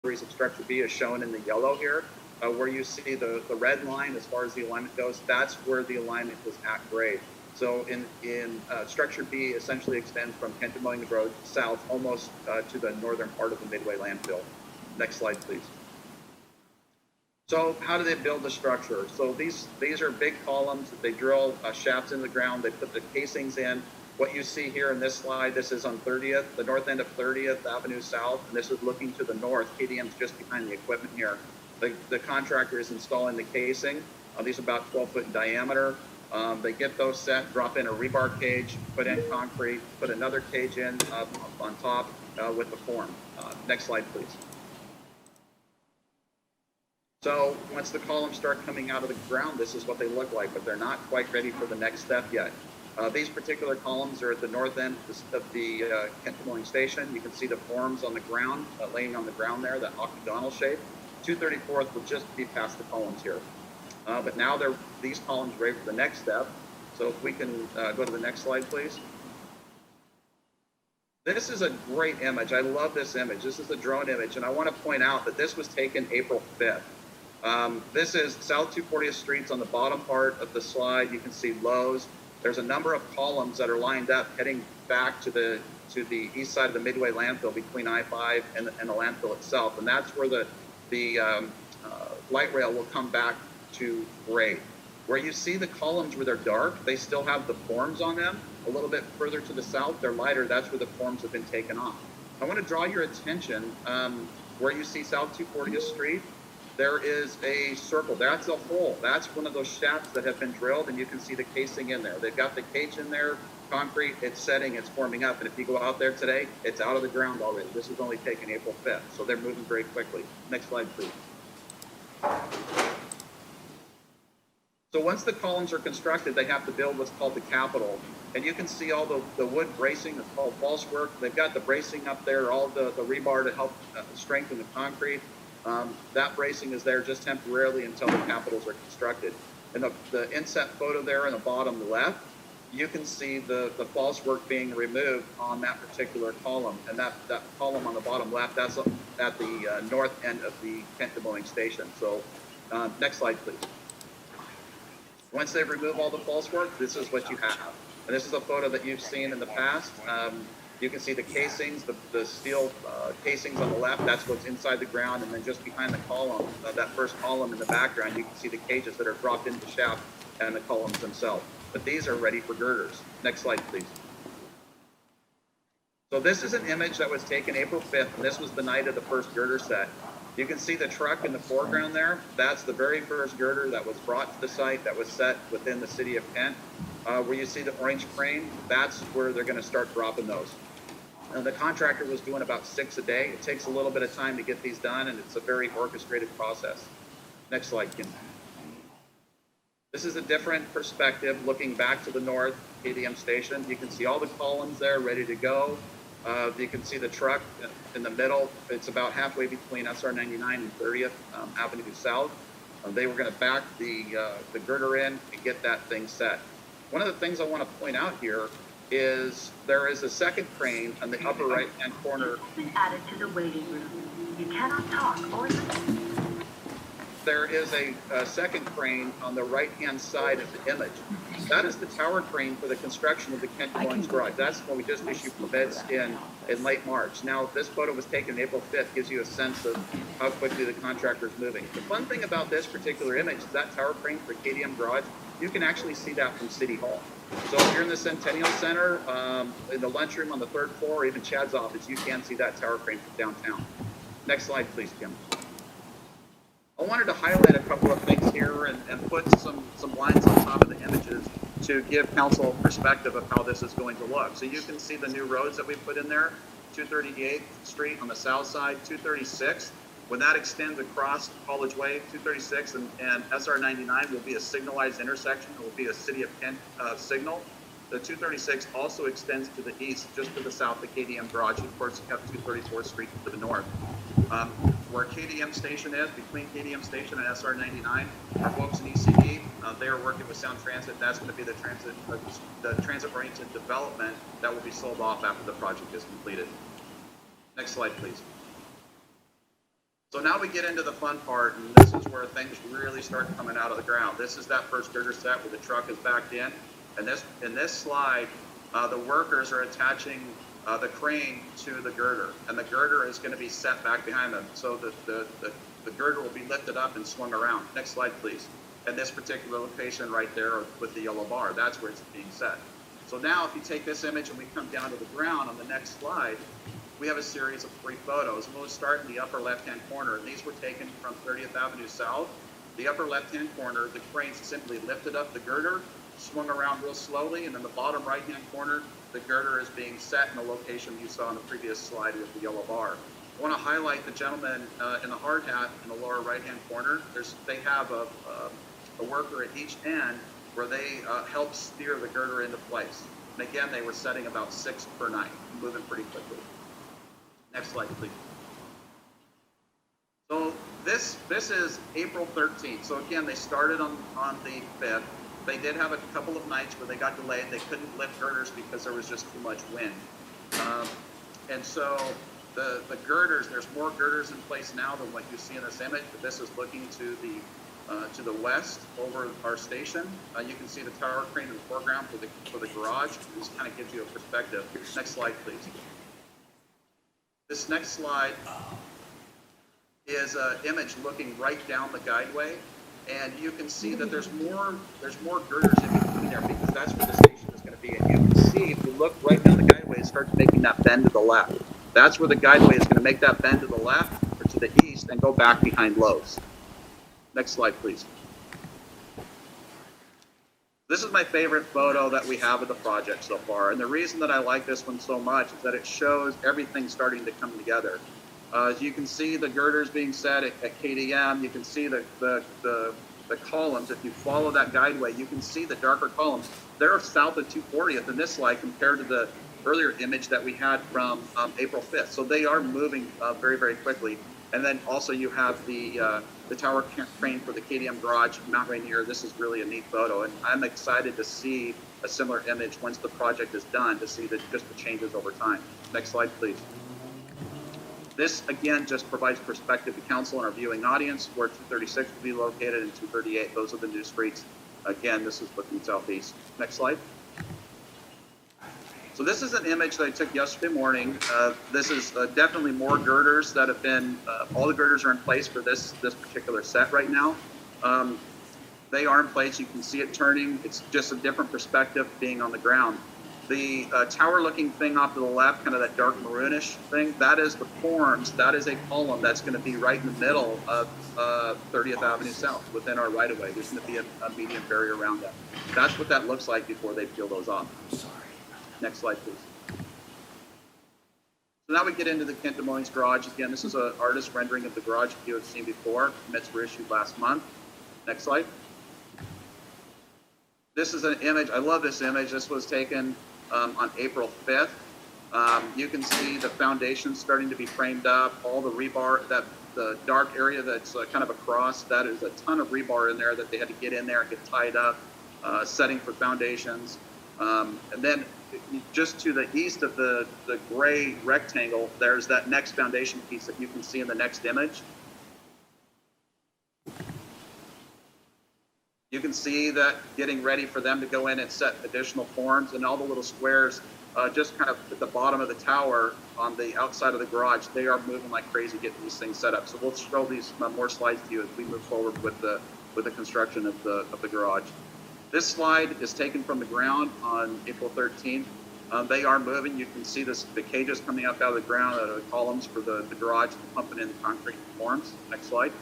of structure B is shown in the yellow here. Where you see the red line as far as the alignment goes, that's where the alignment was at grade. So in structure B essentially extends from Kent to Moines Road south almost to the northern part of the Midway Landfill. Next slide, please. So how do they build the structure? So these are big columns that they drill shafts in the ground. They put the casings in. What you see here in this slide, this is on 30th, the north end of 30th Avenue South, and this is looking to the north. KDM's just behind the equipment here. The contractor is installing the casing. These are about 12 foot in diameter. They get those set, drop in a rebar cage, put in concrete, put another cage in on top with the form. Next slide, please. So once the columns start coming out of the ground, this is what they look like, but they're not quite ready for the next step yet. These particular columns are at the north end of the Kent to Moines station. You can see the forms on the ground, laying on the ground there, that octagonal shape. 234th will just be past the columns here. But now these columns ready for the next step. So if we can go to the next slide, please. This is a great image. I love this image. This is a drone image, and I want to point out that this was taken April 5th. This is South 240th Street's on the bottom part of the slide. You can see Lowe's. There's a number of columns that are lined up heading back to the east side of the Midway Landfill between I-5 and the landfill itself, and that's where the light rail will come back to grade. Where you see the columns where they're dark, they still have the forms on them. A little bit further to the south, they're lighter. That's where the forms have been taken off. I want to draw your attention where you see South 240th Street. There is a circle. That's a hole. That's one of those shafts that have been drilled, and you can see the casing in there. They've got the cage in there, concrete, it's setting, it's forming up. And if you go out there today, it's out of the ground already. This was only taken April 5th, so they're moving very quickly. Next slide, please. So once the columns are constructed, they have to build what's called the capital. And you can see all the wood bracing, it's called false work. They've got the bracing up there, all the rebar to help strengthen the concrete. That bracing is there just temporarily until the capitals are constructed. And the inset photo there in the bottom left, you can see the false work being removed on that particular column. And that column on the bottom left, that's at the north end of the Kent to Moines station. So next slide, please. Once they remove all the false work, this is what you have. And this is a photo that you've seen in the past. You can see the casings, the steel casings on the left, that's what's inside the ground. And then just behind the column, that first column in the background, you can see the cages that are dropped into the shaft and the columns themselves. But these are ready for girders. Next slide, please. So this is an image that was taken April 5th, and this was the night of the first girder set. You can see the truck in the foreground there. That's the very first girder that was brought to the site that was set within the city of Kent. Where you see the orange crane, that's where they're going to start dropping those. And the contractor was doing about 6 a day. It takes a little bit of time to get these done, and it's a very orchestrated process. Next slide, Kim. This is a different perspective looking back to the north, KDM station. You can see all the columns there ready to go. You can see the truck in the middle. It's about halfway between SR 99 and 30th Avenue South. They were going to back the girder in and get that thing set. One of the things I want to point out here is there is a second crane on the upper right-hand corner. Added to the waiting room. You cannot talk or listen. There is a second crane on the right-hand side of the image. That is the tower crane for the construction of the Kent Moines garage. That's when we just issued permits in late March. Now, this photo was taken April 5th, gives you a sense of how quickly the contractor is moving. The fun thing about this particular image is that tower crane for KDM garage, you can actually see that from City Hall. So if you're in the Centennial Center, in the lunchroom on the 3rd floor, or even Chad's office, you can see that tower crane from downtown. Next slide, please, Kim. I wanted to highlight a couple of things here and put some lines on top of the images to give council perspective of how this is going to look. So you can see the new roads that we put in there, 238th Street on the south side, 236th. When that extends across College Way, 236 and SR 99 will be a signalized intersection. It will be a City of Kent signal. The 236 also extends to the east, just to the south of KDM Garage. Of course, you have 234th Street to the north. Where KDM Station is, between KDM Station and SR 99, our folks in ECD, they are working with Sound Transit. That's going to be the transit-oriented development that will be sold off after the project is completed. Next slide, please. So now we get into the fun part, and this is where things really start coming out of the ground. This is that first girder set where the truck is backed in, and in this slide, the workers are attaching the crane to the girder, and the girder is going to be set back behind them, so that the girder will be lifted up and swung around. Next slide, please. And this particular location right there with the yellow bar, that's where it's being set. So now if you take this image and we come down to the ground on the next slide, we have a series of 3 photos. And we'll start in the upper left-hand corner. And these were taken from 30th Avenue South. The upper left-hand corner, the crane simply lifted up the girder, swung around real slowly, and in the bottom right-hand corner, the girder is being set in the location you saw in the previous slide with the yellow bar. I want to highlight the gentleman in the hard hat in the lower right-hand corner. They have a worker at each end where they help steer the girder into place. And again, they were setting about 6 per night, moving pretty quickly. Next slide, please. So this is April 13th. So again, they started on the 5th. They did have a couple of nights where they got delayed. They couldn't lift girders because there was just too much wind. And so the girders, there's more girders in place now than what you see in this image, but this is looking to the west over our station. You can see the tower crane in the foreground for the garage. This kind of gives you a perspective. Next slide, please. This next slide is an image looking right down the guideway, and you can see that there's more girders in between there because that's where the station is going to be. And you can see if you look right down the guideway, it starts making that bend to the left. That's where the guideway is going to make that bend to the left or to the east and go back behind Lowe's. Next slide, please. This is my favorite photo that we have of the project so far. And the reason that I like this one so much is that it shows everything starting to come together. As you can see the girders being set at KDM. You can see the columns. If you follow that guideway, you can see the darker columns. They're south of 240th in this slide compared to the earlier image that we had from April 5th. So they are moving very, very quickly. And then also you have the tower crane for the KDM garage, Mount Rainier. This is really a neat photo. And I'm excited to see a similar image once the project is done to see just the changes over time. Next slide, please. This, again, just provides perspective to council and our viewing audience where 236 will be located and 238. Those are the new streets. Again, this is looking southeast. Next slide. So this is an image that I took yesterday morning. This is definitely more girders that have been, all the girders are in place for this particular set right now. They are in place. You can see it turning. It's just a different perspective being on the ground. The tower-looking thing off to the left, kind of that dark maroonish thing, that is the forms. That is a column that's going to be right in the middle of 30th Avenue South within our right-of-way. There's going to be a median barrier around that. That's what that looks like before they peel those off. Next slide, please. So now we get into the Kent Des Moines garage. Again, this is an artist rendering of the garage you have seen before. Permits were issued last month. Next slide. This is an image. I love this image. This was taken on April 5th. You can see the foundation starting to be framed up. All the rebar, the dark area that's kind of across, that is a ton of rebar in there that they had to get in there and get tied up, setting for foundations. And then just to the east of the gray rectangle, there's that next foundation piece that you can see in the next image. You can see that getting ready for them to go in and set additional forms, and all the little squares just kind of at the bottom of the tower on the outside of the garage, they are moving like crazy getting these things set up. So we'll show these more slides to you as we move forward with the construction of the garage. This slide is taken from the ground on April 13th. They are moving. You can see the cages coming up out of the ground, out of the columns for the garage, pumping in the concrete forms. Next slide.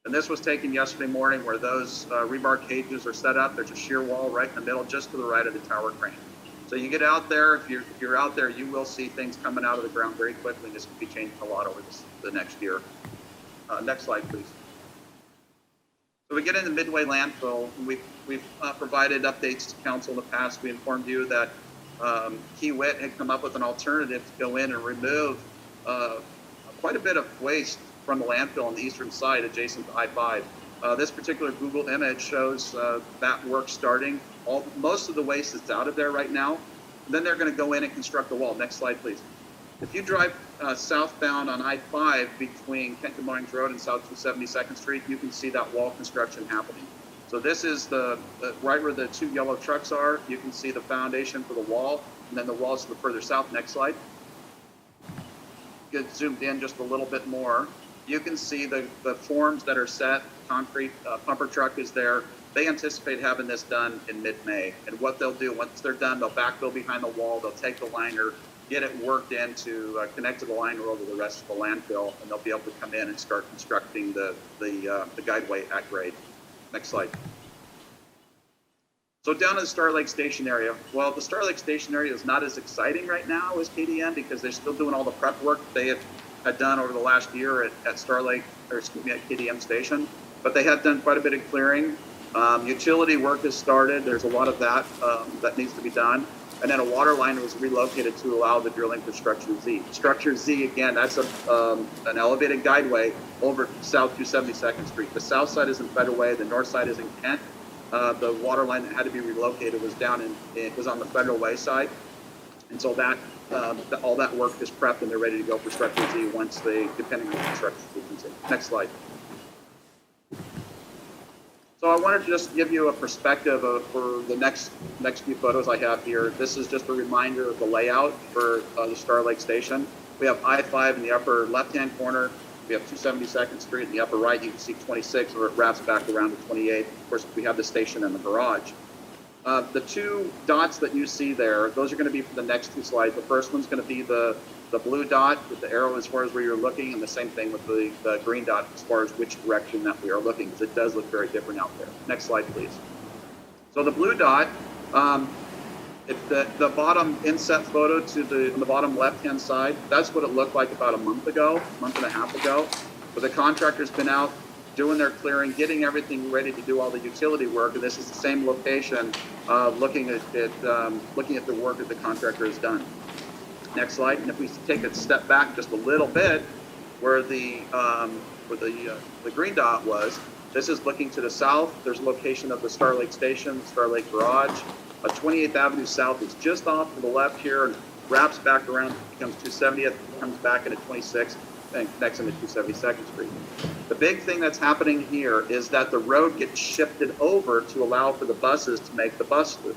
And this was taken yesterday morning where those rebar cages are set up. There's a shear wall right in the middle, just to the right of the tower crane. So you get out there, if you're out there, you will see things coming out of the ground very quickly. And this will be changing a lot over the next year. Next slide, please. So we get into Midway Landfill. We've provided updates to council in the past. We informed you that Key Witt had come up with an alternative to go in and remove quite a bit of waste from the landfill on the eastern side adjacent to I-5. This particular Google image shows that work starting. Most of the waste is out of there right now. And then they're going to go in and construct the wall. Next slide, please. If you drive southbound on I-5 between Kent and Moines Road and South 272nd Street, you can see that wall construction happening. So this is the right where the two yellow trucks are. You can see the foundation for the wall, and then the walls to the further south. Next slide. Get zoomed in just a little bit more. You can see the forms that are set. Concrete pumper truck is there. They anticipate having this done in mid-May. And what they'll do, once they're done, they'll backfill behind the wall. They'll take the liner, get it worked in to connect to the liner over the rest of the landfill, and they'll be able to come in and start constructing the guideway at grade. Next slide. So down in the Star Lake Station area, well, the Star Lake Station area is not as exciting right now as KDM because they're still doing all the prep work they had done over the last year at Star Lake, or excuse me, at KDM Station. But they have done quite a bit of clearing. Utility work has started. There's a lot of that that needs to be done. And then a water line was relocated to allow the drilling for Structure Z. Structure Z, again, that's an elevated guideway over South 272nd Street. The south side is in Federal Way. The north side is in Kent. The water line that had to be relocated was it was on the Federal Way side. And so that all that work is prepped and they're ready to go for Structure Z once depending on the construction sequence. Next slide. So I wanted to just give you a perspective for the next few photos I have here. This is just a reminder of the layout for the Star Lake Station. We have I-5 in the upper left-hand corner. We have 272nd Street in the upper right. You can see 26 where it wraps back around to 28. Of course, we have the station and the garage. The two dots that you see there, those are going to be for the next two slides. The first one's going to be the blue dot with the arrow as far as where you're looking, and the same thing with the green dot as far as which direction that we are looking, because it does look very different out there. Next slide, please. So the blue dot, the bottom inset photo on the bottom left-hand side, that's what it looked like about a month and a half ago. But the contractor's been out doing their clearing, getting everything ready to do all the utility work, and this is the same location, looking at the work that the contractor has done. Next slide. And if we take a step back just a little bit, where the green dot was, this is looking to the south. There's a location of the Star Lake Station, Star Lake Garage. 28th Avenue South is just off to the left here and wraps back around, becomes 270th, comes back into 26th, and connects into 272nd Street. The big thing that's happening here is that the road gets shifted over to allow for the buses to make the bus loop.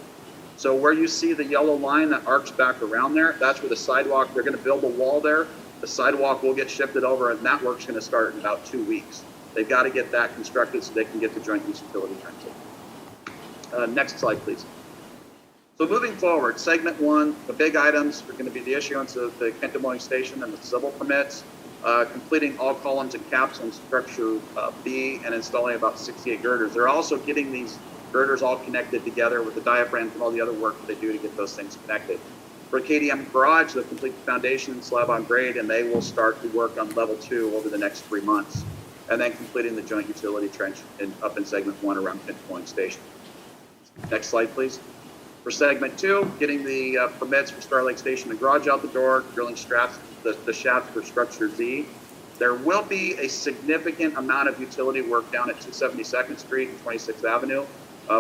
So where you see the yellow line that arcs back around there, that's where the sidewalk, they're going to build a wall there. The sidewalk will get shifted over, and that work's going to start in about 2 weeks. They've got to get that constructed so they can get the joint use utility trenching. Next slide, please. So moving forward, segment one, the big items are going to be the issuance of the Kent Des Moines Station and the civil permits, completing all columns and caps on structure B, and installing about 68 girders. They're also getting these girders all connected together with the diaphragms and all the other work that they do to get those things connected. For KDM Garage, they'll complete the foundation slab on grade, and they will start to work on level 2 over the next 3 months, and then completing the joint utility trench up in segment 1 around Kent Des Moines Station. Next slide, please. For segment 2, getting the permits for Star Lake Station and Garage out the door, drilling straps, the shaft for Structure Z. There will be a significant amount of utility work down at 272nd Street and 26th Avenue.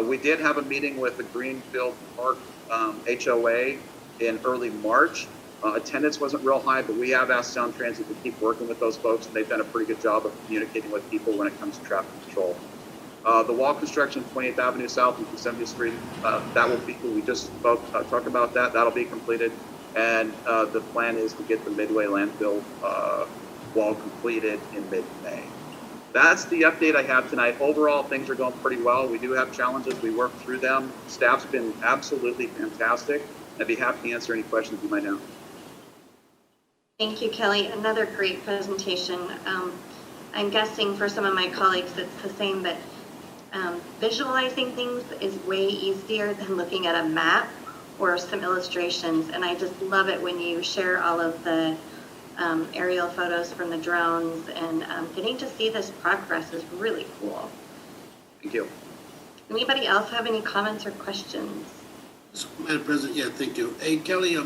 We did have a meeting with the Greenfield Park HOA in early March. Attendance wasn't real high, but we have asked Sound Transit to keep working with those folks, and they've done a pretty good job of communicating with people when it comes to traffic control. The wall construction, 28th Avenue South and 270th Street, that will be, we just talked about that, that'll be completed. And the plan is to get the Midway Landfill wall completed in mid-May. That's the update I have tonight. Overall, things are going pretty well. We do have challenges. We work through them. Staff's been absolutely fantastic. I'd be happy to answer any questions you might have. Thank you, Kelly. Another great presentation. I'm guessing for some of my colleagues it's the same, but visualizing things is way easier than looking at a map or some illustrations. And I just love it when you share all of the aerial photos from the drones, and getting to see this progress is really cool. Thank you. Anybody else have any comments or questions? So, Madam President, yeah, thank you. Hey, Kelly, I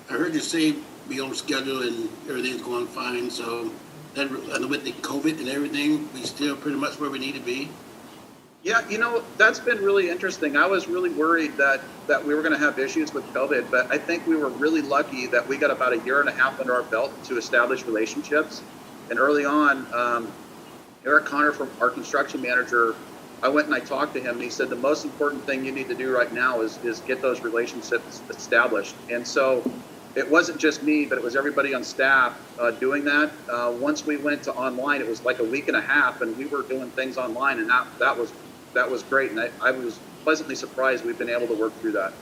heard you say we on schedule and everything's going fine. So, that, with the COVID and everything, we still pretty much where we need to be. Yeah, that's been really interesting. I was really worried that we were going to have issues with COVID, but I think we were really lucky that we got about a year and a half under our belt to establish relationships. And early on, Eric Connor, from our construction manager, I went and I talked to him, and he said the most important thing you need to do right now is get those relationships established. And so it wasn't just me, but it was everybody on staff doing that. Once we went to online, it was like a week and a half, and we were doing things online, and that was great. And I was pleasantly surprised we've been able to work through that.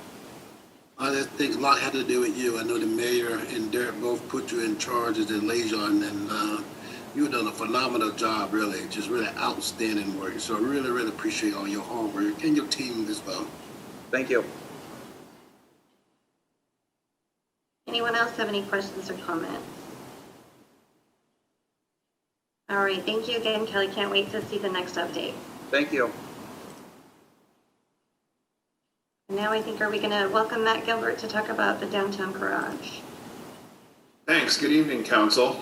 I think a lot had to do with you. I know the mayor and Derek both put you in charge as the liaison, and you've done a phenomenal job, really, just really outstanding work. So I really, really appreciate all your hard work and your team as well. Thank you. Anyone else have any questions or comments? All right, thank you again, Kelly. Can't wait to see the next update. Thank you. And now I think, are we going to welcome Matt Gilbert to talk about the downtown garage? Thanks. Good evening, Council.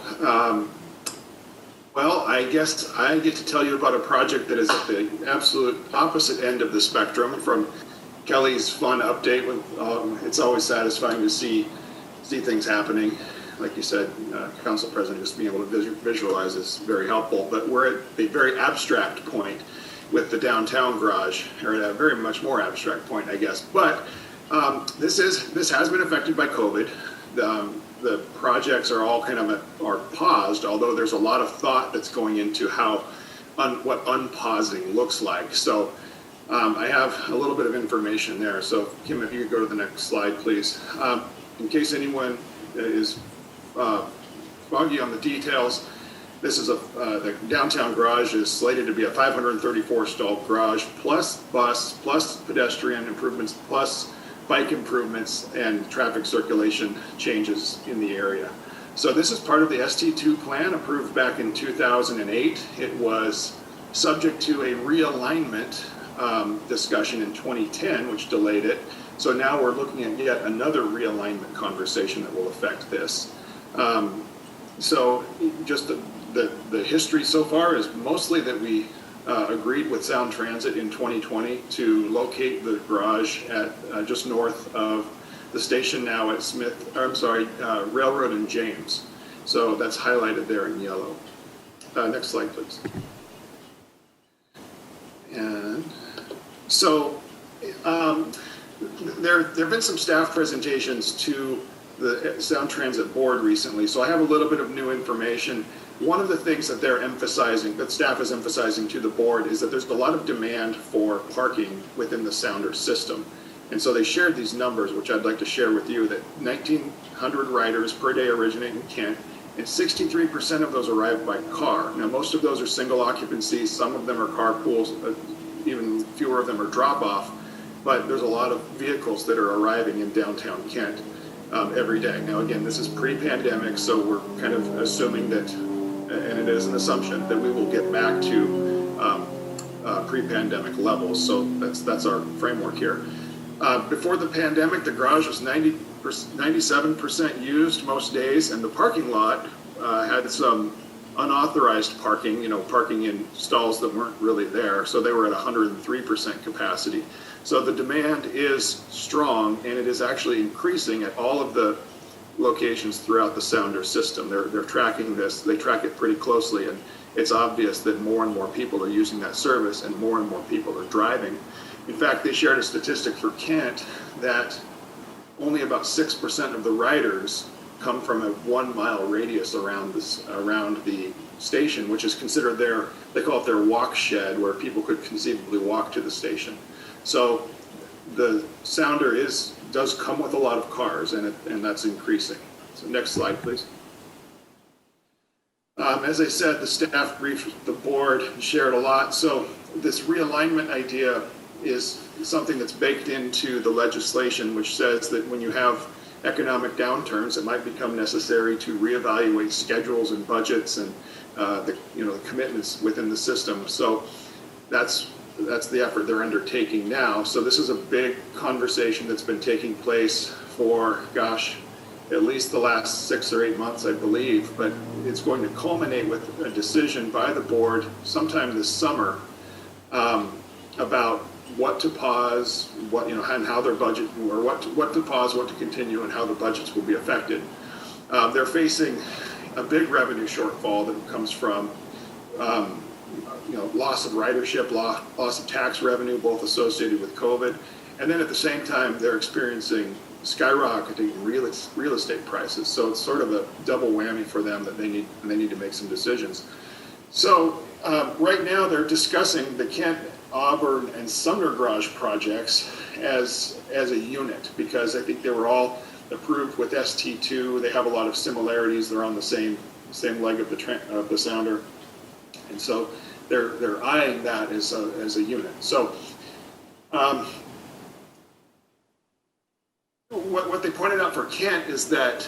Well, I guess I get to tell you about a project that is at the absolute opposite end of the spectrum from Kelly's fun update. It's always satisfying to see things happening. Like you said, Council President, just being able to visualize is very helpful. But we're at a very abstract point with the downtown garage, or at a very much more abstract point, I guess. But this has been affected by COVID. The projects are all kind of are paused, although there's a lot of thought that's going into what unpausing looks like. So I have a little bit of information there. So Kim, if you could go to the next slide, please. In case anyone is foggy on the details, this is the downtown garage is slated to be a 534 stall garage, plus bus, plus pedestrian improvements, plus bike improvements and traffic circulation changes in the area. So this is part of the ST2 plan approved back in 2008. It was subject to a realignment discussion in 2010, which delayed it. So now we're looking at yet another realignment conversation that will affect this. So just the history so far is mostly that we agreed with Sound Transit in 2020 to locate the garage at just north of the station now at Railroad and James. So that's highlighted there in yellow. Next slide, please. And so there have been some staff presentations to the Sound Transit Board recently, so I have a little bit of new information. One of the things that that staff is emphasizing to the board is that there's a lot of demand for parking within the Sounder system. And so they shared these numbers, which I'd like to share with you, that 1,900 riders per day originate in Kent, and 63% of those arrive by car. Now, most of those are single occupancy, some of them are carpools, even fewer of them are drop-off, but there's a lot of vehicles that are arriving in downtown Kent every day. Now, again, this is pre-pandemic, so we're kind of assuming that, and it is an assumption, that we will get back to pre-pandemic levels. So that's our framework here. Before the pandemic, the garage was 97% used most days, and the parking lot had some unauthorized parking, parking in stalls that weren't really there. So they were at 103% capacity. So the demand is strong, and it is actually increasing at all of the locations throughout the Sounder system. They're tracking this. They track it pretty closely, and it's obvious that more and more people are using that service and more people are driving. In fact, they shared a statistic for Kent that only about 6% of the riders come from a 1 mile radius around the station, which is considered they call it their walk shed, where people could conceivably walk to the station. So the Sounder does come with a lot of cars, and that's increasing. So next slide, please. As I said, the staff briefed the board, shared a lot. So this realignment idea is something that's baked into the legislation, which says that when you have economic downturns, it might become necessary to reevaluate schedules and budgets and the commitments within the system. So that's the effort they're undertaking now. So this is a big conversation that's been taking place for, at least the last 6 or 8 months, I believe, but it's going to culminate with a decision by the board sometime this summer about what to pause, what, you know, and how their budget, or what to pause, what to continue, and how the budgets will be affected. They're facing a big revenue shortfall that comes from, you know, loss of ridership, loss of tax revenue, both associated with COVID, and then at the same time they're experiencing skyrocketing real estate prices. So it's sort of a double whammy for them that they need to make some decisions. So right now they're discussing the Kent, Auburn, and Sumner Garage projects as a unit, because I think they were all approved with ST2. They have a lot of similarities. They're on the same leg of the sounder, and so they're eyeing that as a unit. So what they pointed out for Kent is that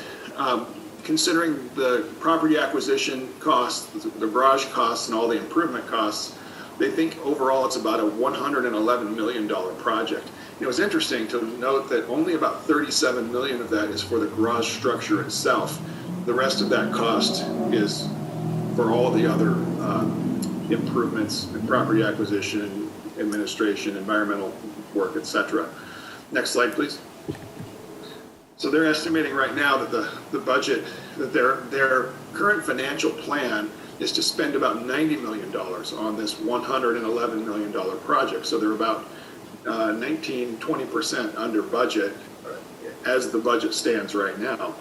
considering the property acquisition costs, the garage costs, and all the improvement costs, they think overall it's about a $111 million project. It was interesting to note that only about $37 million of that is for the garage structure itself. The rest of that cost is for all the other improvements in property acquisition, administration, environmental work, etc. Next slide, please. So they're estimating right now that the budget, that their current financial plan is to spend about $90 million on this $111 million project. So they're about 20% under budget as the budget stands right now.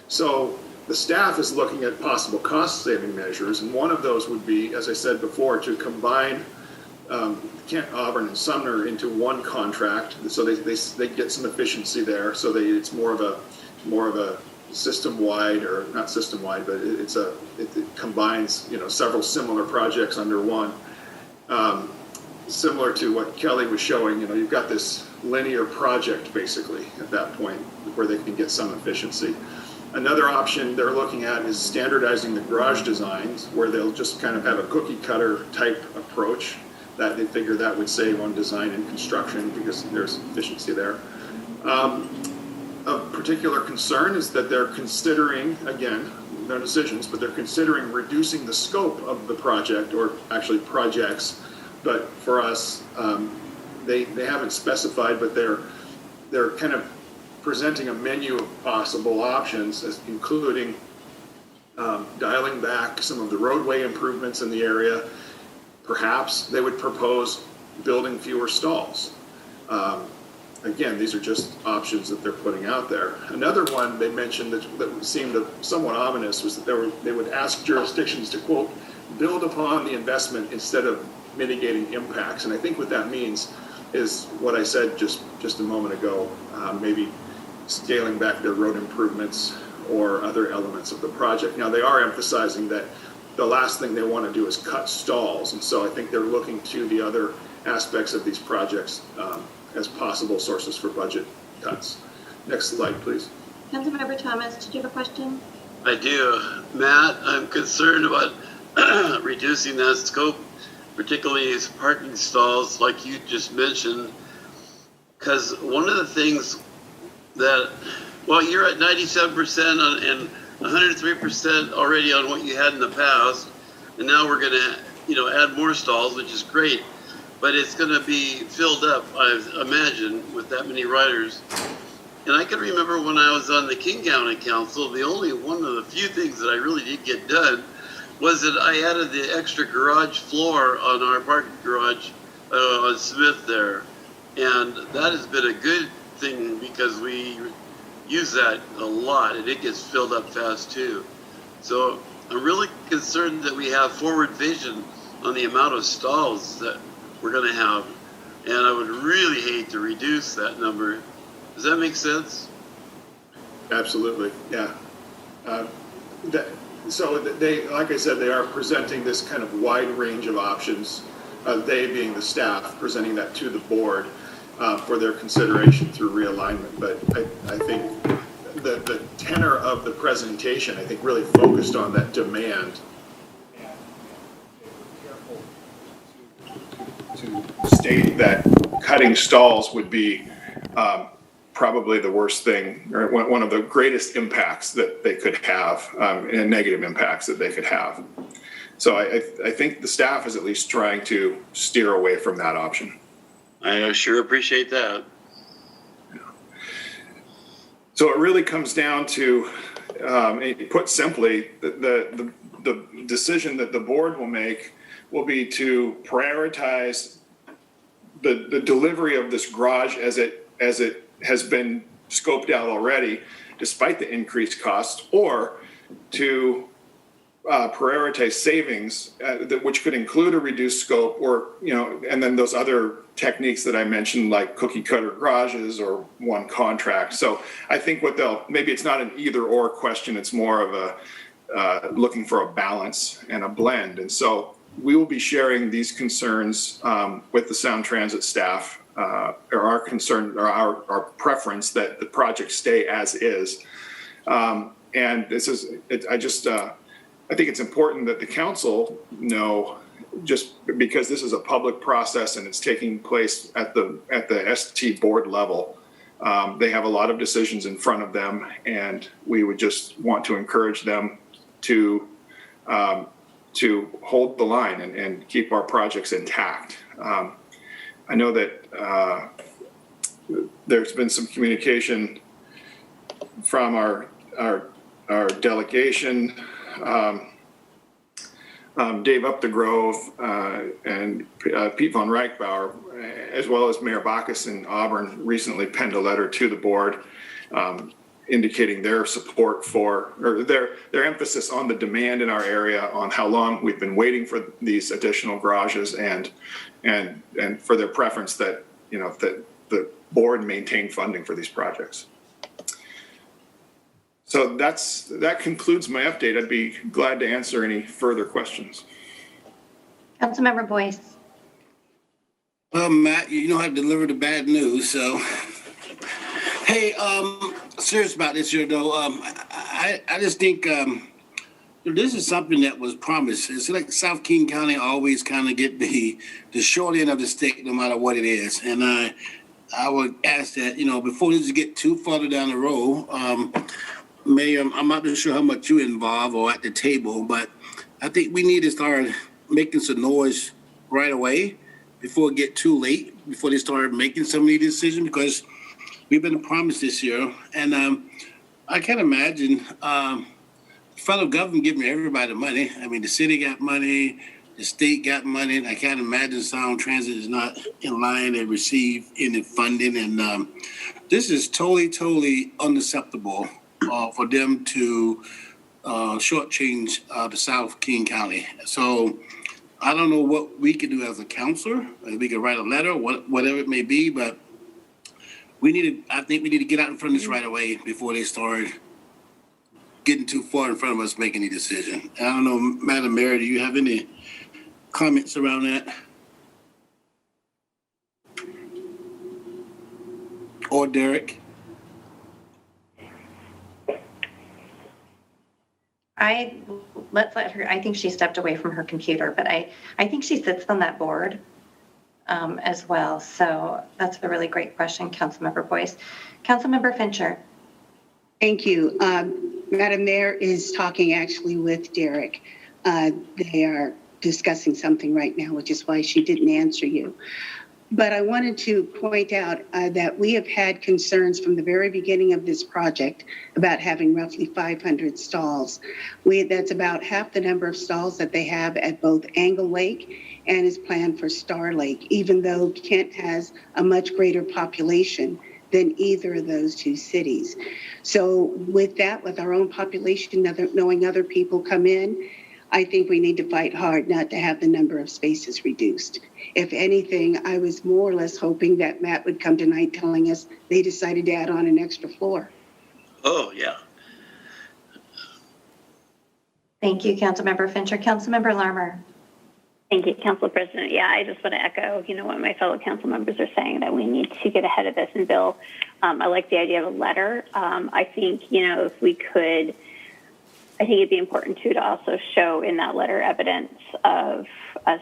So the staff is looking at possible cost-saving measures, and one of those would be, as I said before, to combine Kent, Auburn, and Sumner into one contract, so they get some efficiency there. So it's more of a system-wide, or not system-wide, but it combines, you know, several similar projects under one. Similar to what Kelly was showing, you know, you've got this linear project basically at that point where they can get some efficiency. Another option they're looking at is standardizing the garage designs, where they'll just kind of have a cookie cutter type approach that they figure that would save on design and construction because there's efficiency there. Of particular concern is that they're considering, again, no decisions, but they're considering reducing the scope of the project, or actually projects. But for us, they haven't specified, but they're kind of presenting a menu of possible options, including dialing back some of the roadway improvements in the area. Perhaps they would propose building fewer stalls. Again, these are just options that they're putting out there. Another one they mentioned that seemed somewhat ominous was that they would ask jurisdictions to, quote, build upon the investment instead of mitigating impacts. And I think what that means is what I said just a moment ago, maybe scaling back their road improvements or other elements of the project. Now, they are emphasizing that the last thing they want to do is cut stalls. And so I think they're looking to the other aspects of these projects as possible sources for budget cuts. Next slide, please. Councilmember Thomas, did you have a question? I do. Matt, I'm concerned about reducing that scope, particularly as parking stalls like you just mentioned, because one of the things that, well, you're at 97% and 103% already on what you had in the past, and now we're going to, you know, add more stalls, which is great, but it's going to be filled up, I imagine, with that many riders. And I can remember when I was on the King County Council, the only one of the few things that I really did get done was that I added the extra garage floor on our parking garage on Smith there. And that has been a good thing because we use that a lot and it gets filled up fast too. So I'm really concerned that we have forward vision on the amount of stalls that we're going to have. And I would really hate to reduce that number. Does that make sense? Absolutely, yeah. So they, like I said, they are presenting this kind of wide range of options, they being the staff, presenting that to the board for their consideration through realignment. But I think the tenor of the presentation, I think, really focused on that demand. And careful to state that cutting stalls would be probably the worst thing, or one of the greatest impacts that they could have, and negative impacts that they could have. So I think the staff is at least trying to steer away from that option. I sure appreciate that. So it really comes down to, put simply, the decision that the board will make will be to prioritize the delivery of this garage as it has been scoped out already, despite the increased cost, or to prioritize savings, which could include a reduced scope, or and then those other techniques that I mentioned, like cookie cutter garages or one contract. So I think maybe it's not an either or question, it's more of a looking for a balance and a blend. And so we will be sharing these concerns with the Sound Transit staff, or our concern, or our preference that the project stay as is. And this is, I think it's important that the council know, just because this is a public process and it's taking place at the ST board level. They have a lot of decisions in front of them, and we would just want to encourage them to hold the line and keep our projects intact. I know that there's been some communication from our delegation, Dave Up the Grove and Pete von Reichbauer, as well as Mayor Bacchus in Auburn, recently penned a letter to the board indicating their support for, or their emphasis on the demand in our area, on how long we've been waiting for these additional garages, and for their preference that that the board maintain funding for these projects. So that concludes my update. I'd be glad to answer any further questions. Councilmember Boyce. Well, Matt, you know how to deliver the bad news. So, hey, serious about this here, though. I just think this is something that was promised. It's like South King County always kind of get the short end of the stick, no matter what it is. And I would ask that, before this get too far down the road, Mayor, I'm not sure how much you involved or at the table, but I think we need to start making some noise right away before it get too late, before they start making some of these decisions, because we've been promised this year. And I can't imagine federal government giving everybody the money. I mean, the city got money, the state got money, and I can't imagine Sound Transit is not in line and receive any funding. And this is totally unacceptable for them to shortchange the South King County. So I don't know what we could do as a counselor. We could write a letter, whatever it may be, but I think we need to get out in front of this right away before they start getting too far in front of us making any decision. I don't know, Madam Mayor, do you have any comments around that? Or Derek? Let's let her, I think she stepped away from her computer, but I think she sits on that board as well. So that's a really great question, Councilmember Boyce. Councilmember Fincher. Thank you. Madam Mayor is talking actually with Derek. They are discussing something right now, which is why she didn't answer you. But I wanted to point out that we have had concerns from the very beginning of this project about having roughly 500 stalls. That's about half the number of stalls that they have at both Angle Lake and is planned for Star Lake, even though Kent has a much greater population than either of those two cities. So with that, with our own population, knowing other people come in, I think we need to fight hard not to have the number of spaces reduced. If anything, I was more or less hoping that Matt would come tonight telling us they decided to add on an extra floor. Oh, yeah. Thank you, Councilmember Fincher. Councilmember Larmer. Thank you, Council President. Yeah, I just want to echo, what my fellow council members are saying, that we need to get ahead of this. And Bill, I like the idea of a letter. I think, if we could, I think it'd be important too to also show in that letter evidence of us,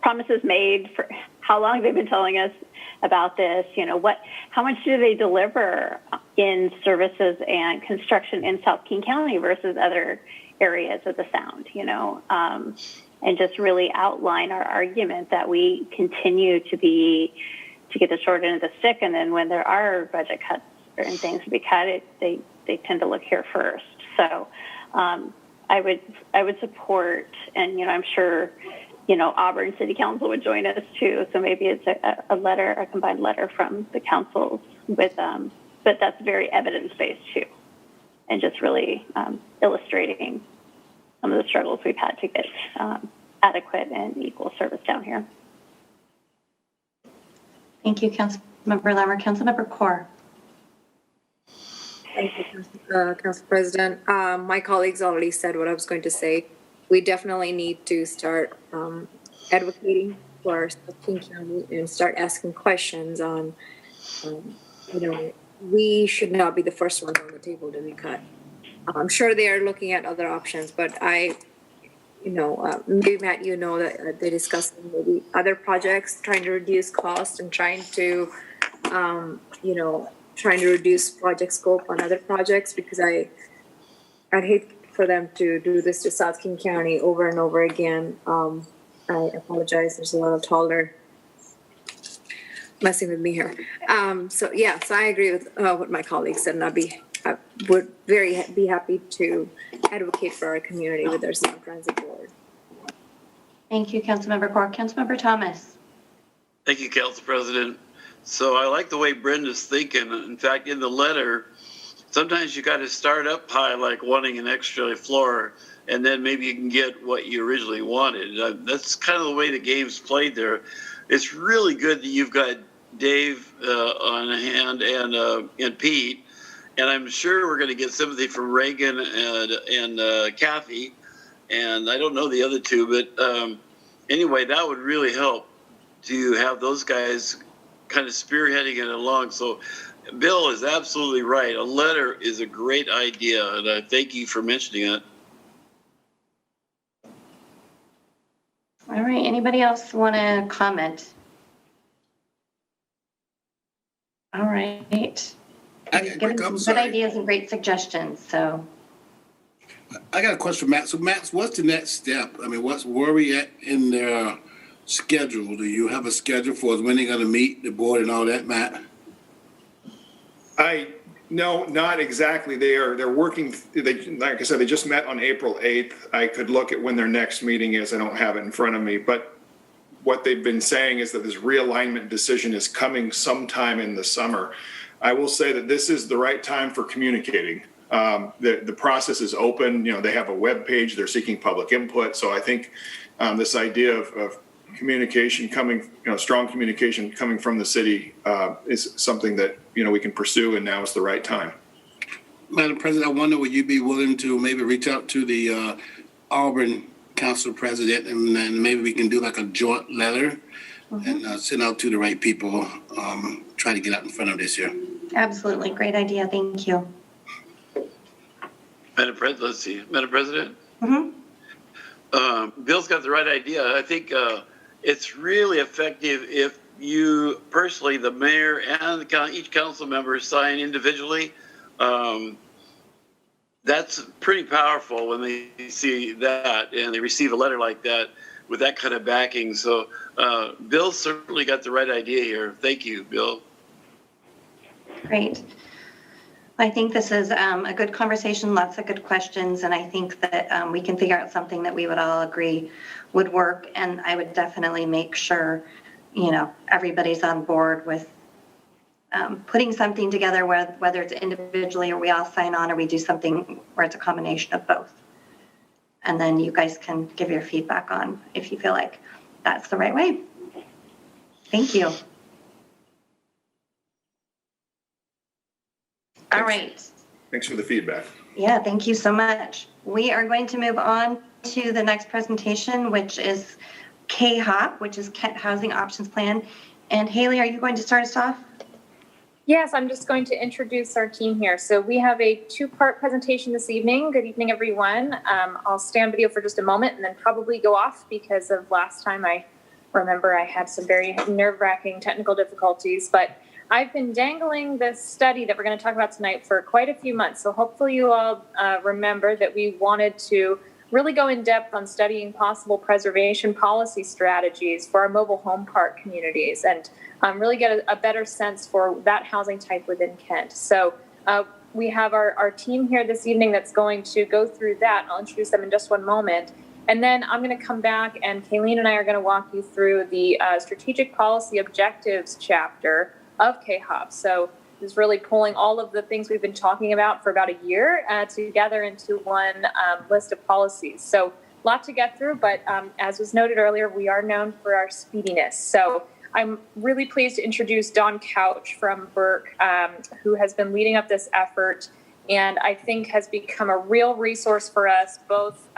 promises made for how long they've been telling us about this, how much do they deliver in services and construction in South King County versus other areas of the sound, and just really outline our argument that we continue to get the short end of the stick. And then when there are budget cuts and things to be cut, they tend to look here first. So I would support, and I'm sure Auburn City Council would join us too. So maybe it's a combined letter from the councils with, but that's very evidence-based too, and just really illustrating some of the struggles we've had to get adequate and equal service down here. Thank you, Councilmember Lammer. Councilmember Kaur. Thank you, Council President. My colleagues already said what I was going to say. We definitely need to start advocating for King County and start asking questions on, we should not be the first ones on the table to be cut. I'm sure they are looking at other options, but maybe Matt, that they're discussing maybe other projects, trying to reduce costs and trying to reduce project scope on other projects, because I'd hate for them to do this to South King County over and over again. I apologize. There's a lot of taller messing with me here. So I agree with what my colleagues said, and I would be happy to advocate for our community with our Sound Transit Board. Thank you, Councilmember Kaur. Councilmember Thomas. Thank you, Council President. So I like the way Brenda's thinking. In fact, in the letter, sometimes you got to start up high, like wanting an extra floor, and then maybe you can get what you originally wanted. That's kind of the way the game's played there. It's really good that you've got Dave on hand and Pete, and I'm sure we're going to get sympathy from Reagan and Kathy, and I don't know the other two, but anyway, that would really help to have those guys kind of spearheading it along. So Bill is absolutely right. A letter is a great idea, and I thank you for mentioning it. All right. Anybody else want to comment? All right. Given some good ideas and great suggestions. So I got a question for Matt. So Matt, what's the next step? I mean, where are we at in their schedule? Do you have a schedule for us when they're going to meet the board and all that, Matt? No, not exactly. They're working. Like I said, they just met on April 8th. I could look at when their next meeting is. I don't have it in front of me, but what they've been saying is that this realignment decision is coming sometime in the summer. I will say that this is the right time for communicating. The process is open. They have a web page. They're seeking public input. So I think this idea of communication coming, strong communication coming from the city is something that, we can pursue, and now is the right time. Madam President, I wonder, would you be willing to maybe reach out to the Auburn Council President, and then maybe we can do like a joint letter and send out to the right people, try to get out in front of this here. absolutely. Great idea. Thank you. Madam President, let's see. Madam President? Mm-hmm. Bill's got the right idea. I think it's really effective if you personally, the mayor and each council member sign individually. That's pretty powerful when they see that and they receive a letter like that with that kind of backing. So Bill certainly got the right idea here. Thank you, Bill. Great. I think this is a good conversation, lots of good questions, and I think that we can figure out something that we would all agree would work. And I would definitely make sure, everybody's on board with putting something together, whether it's individually or we all sign on, or we do something where it's a combination of both. And then you guys can give your feedback on if you feel like that's the right way. Thank you. All right. Thanks for the feedback. Yeah, thank you so much. We are going to move on to the next presentation, which is KHOP, which is Kent Housing Options Plan. And Hayley, are you going to start us off? Yes, I'm just going to introduce our team here. So we have a two-part presentation this evening. Good evening, everyone. I'll stay on video for just a moment and then probably go off because of last time. I remember I had some very nerve-wracking technical difficulties, but I've been dangling this study that we're going to talk about tonight for quite a few months. So hopefully you all remember that we wanted to really go in depth on studying possible preservation policy strategies for our mobile home park communities and really get a better sense for that housing type within Kent. So we have our team here this evening that's going to go through that. I'll introduce them in just one moment. And then I'm going to come back and Kaelene and I are going to walk you through the strategic policy objectives chapter of KHOP. So this is really pulling all of the things we've been talking about for about a year together into one list of policies. So a lot to get through, but as was noted earlier, we are known for our speediness. So I'm really pleased to introduce Dawn Couch from Burke, who has been leading up this effort and I think has become a real resource for us, both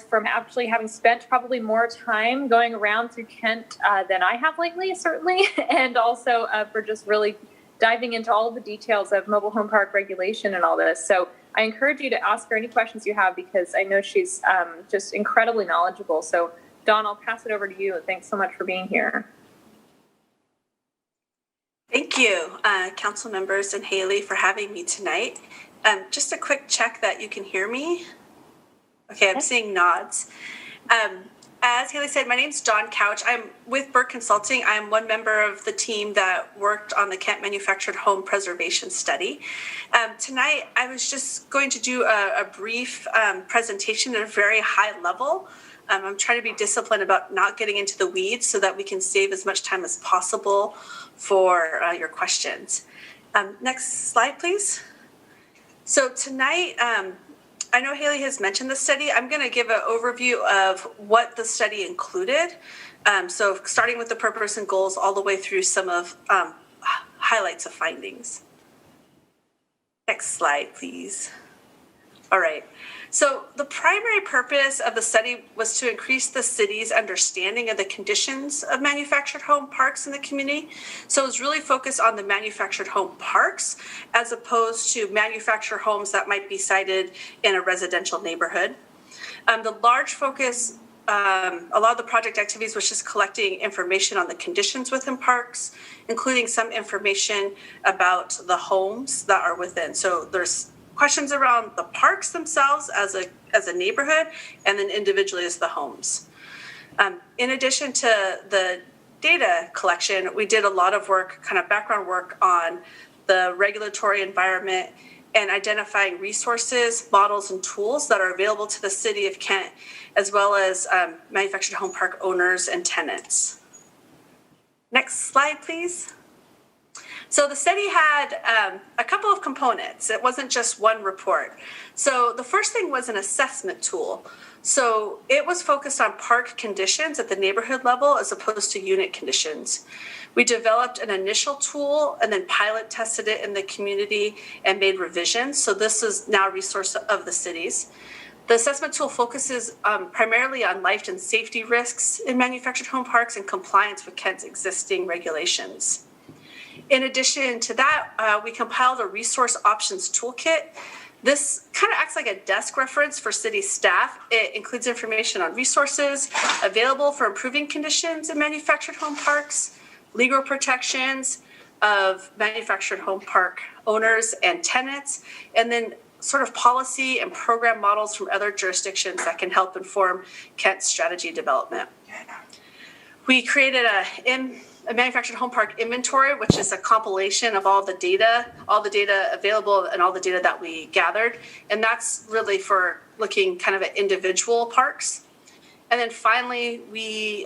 from actually having spent probably more time going around through Kent than I have lately, certainly, and also for just really diving into all of the details of mobile home park regulation and all this. So I encourage you to ask her any questions you have because I know she's just incredibly knowledgeable. So Dawn, I'll pass it over to you. Thanks so much for being here. Thank you, council members and Hayley, for having me tonight. Just a quick check that you can hear me. Okay, I'm seeing nods. As Hayley said, my name's Dawn Couch. I'm with Burke Consulting. I'm one member of the team that worked on the Kent Manufactured Home Preservation Study. Tonight, I was just going to do a brief presentation at a very high level. I'm trying to be disciplined about not getting into the weeds so that we can save as much time as possible for your questions. Next slide, please. So tonight, I know Hayley has mentioned the study. I'm going to give an overview of what the study included. So starting with the purpose and goals all the way through some of highlights of findings. Next slide, please. All right. So the primary purpose of the study was to increase the city's understanding of the conditions of manufactured home parks in the community. So it was really focused on the manufactured home parks as opposed to manufactured homes that might be sited in a residential neighborhood. The large focus, a lot of the project activities was just collecting information on the conditions within parks, including some information about the homes that are within. So there's questions around the parks themselves as a neighborhood, and then individually as the homes. In addition to the data collection, we did a lot of work, kind of background work on the regulatory environment and identifying resources, models, and tools that are available to the city of Kent, as well as manufactured home park owners and tenants. Next slide, please. So the study had a couple of components. It wasn't just one report. So the first thing was an assessment tool. So it was focused on park conditions at the neighborhood level as opposed to unit conditions. We developed an initial tool and then pilot tested it in the community and made revisions. So this is now a resource of the cities. The assessment tool focuses primarily on life and safety risks in manufactured home parks and compliance with Kent's existing regulations. In addition to that, we compiled a resource options toolkit. This kind of acts like a desk reference for city staff. It includes information on resources available for improving conditions in manufactured home parks, legal protections of manufactured home park owners and tenants, and then sort of policy and program models from other jurisdictions that can help inform Kent's strategy development. We created a manufactured home park inventory, which is a compilation of all the data available and all the data that we gathered. And that's really for looking kind of at individual parks. And then finally, we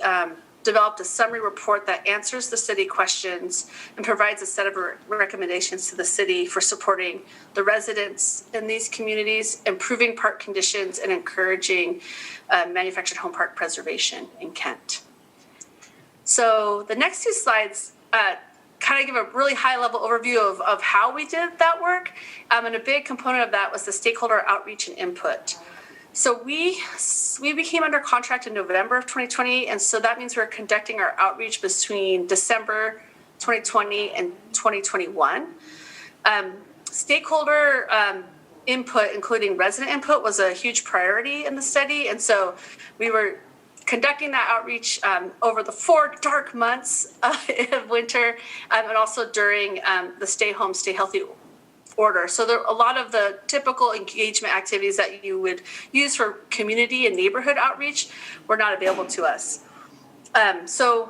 developed a summary report that answers the city questions and provides a set of recommendations to the city for supporting the residents in these communities, improving park conditions, and encouraging manufactured home park preservation in Kent. So the next two slides kind of give a really high-level overview of how we did that work. And a big component of that was the stakeholder outreach and input. So we became under contract in November of 2020, and so that means we're conducting our outreach between December 2020 and 2021. Stakeholder input, including resident input, was a huge priority in the study, and so we were conducting that outreach over the 4 dark months of winter, and also during the Stay Home, Stay Healthy order. So there are a lot of the typical engagement activities that you would use for community and neighborhood outreach were not available to us. So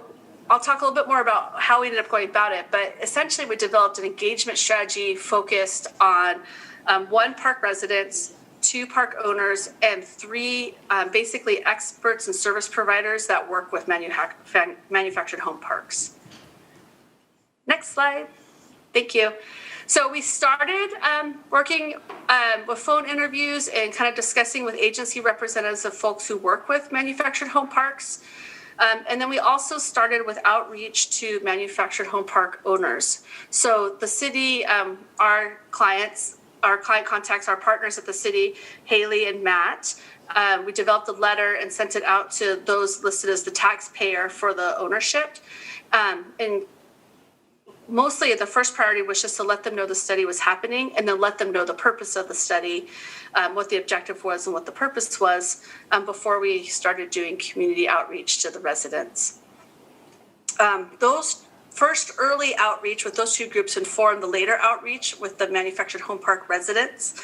I'll talk a little bit more about how we ended up going about it, but essentially we developed an engagement strategy focused on 1, park residents, 2, park owners, and 3 basically experts and service providers that work with manufactured home parks. Next slide. Thank you. So we started working with phone interviews and kind of discussing with agency representatives of folks who work with manufactured home parks. And then we also started with outreach to manufactured home park owners. So the city, our client contacts, our partners at the city, Hayley and Matt, we developed a letter and sent it out to those listed as the taxpayer for the ownership. And mostly the first priority was just to let them know the study was happening and then let them know the purpose of the study, what the objective was and what the purpose was before we started doing community outreach to the residents. Those first early outreach with those 2 groups informed the later outreach with the manufactured home park residents.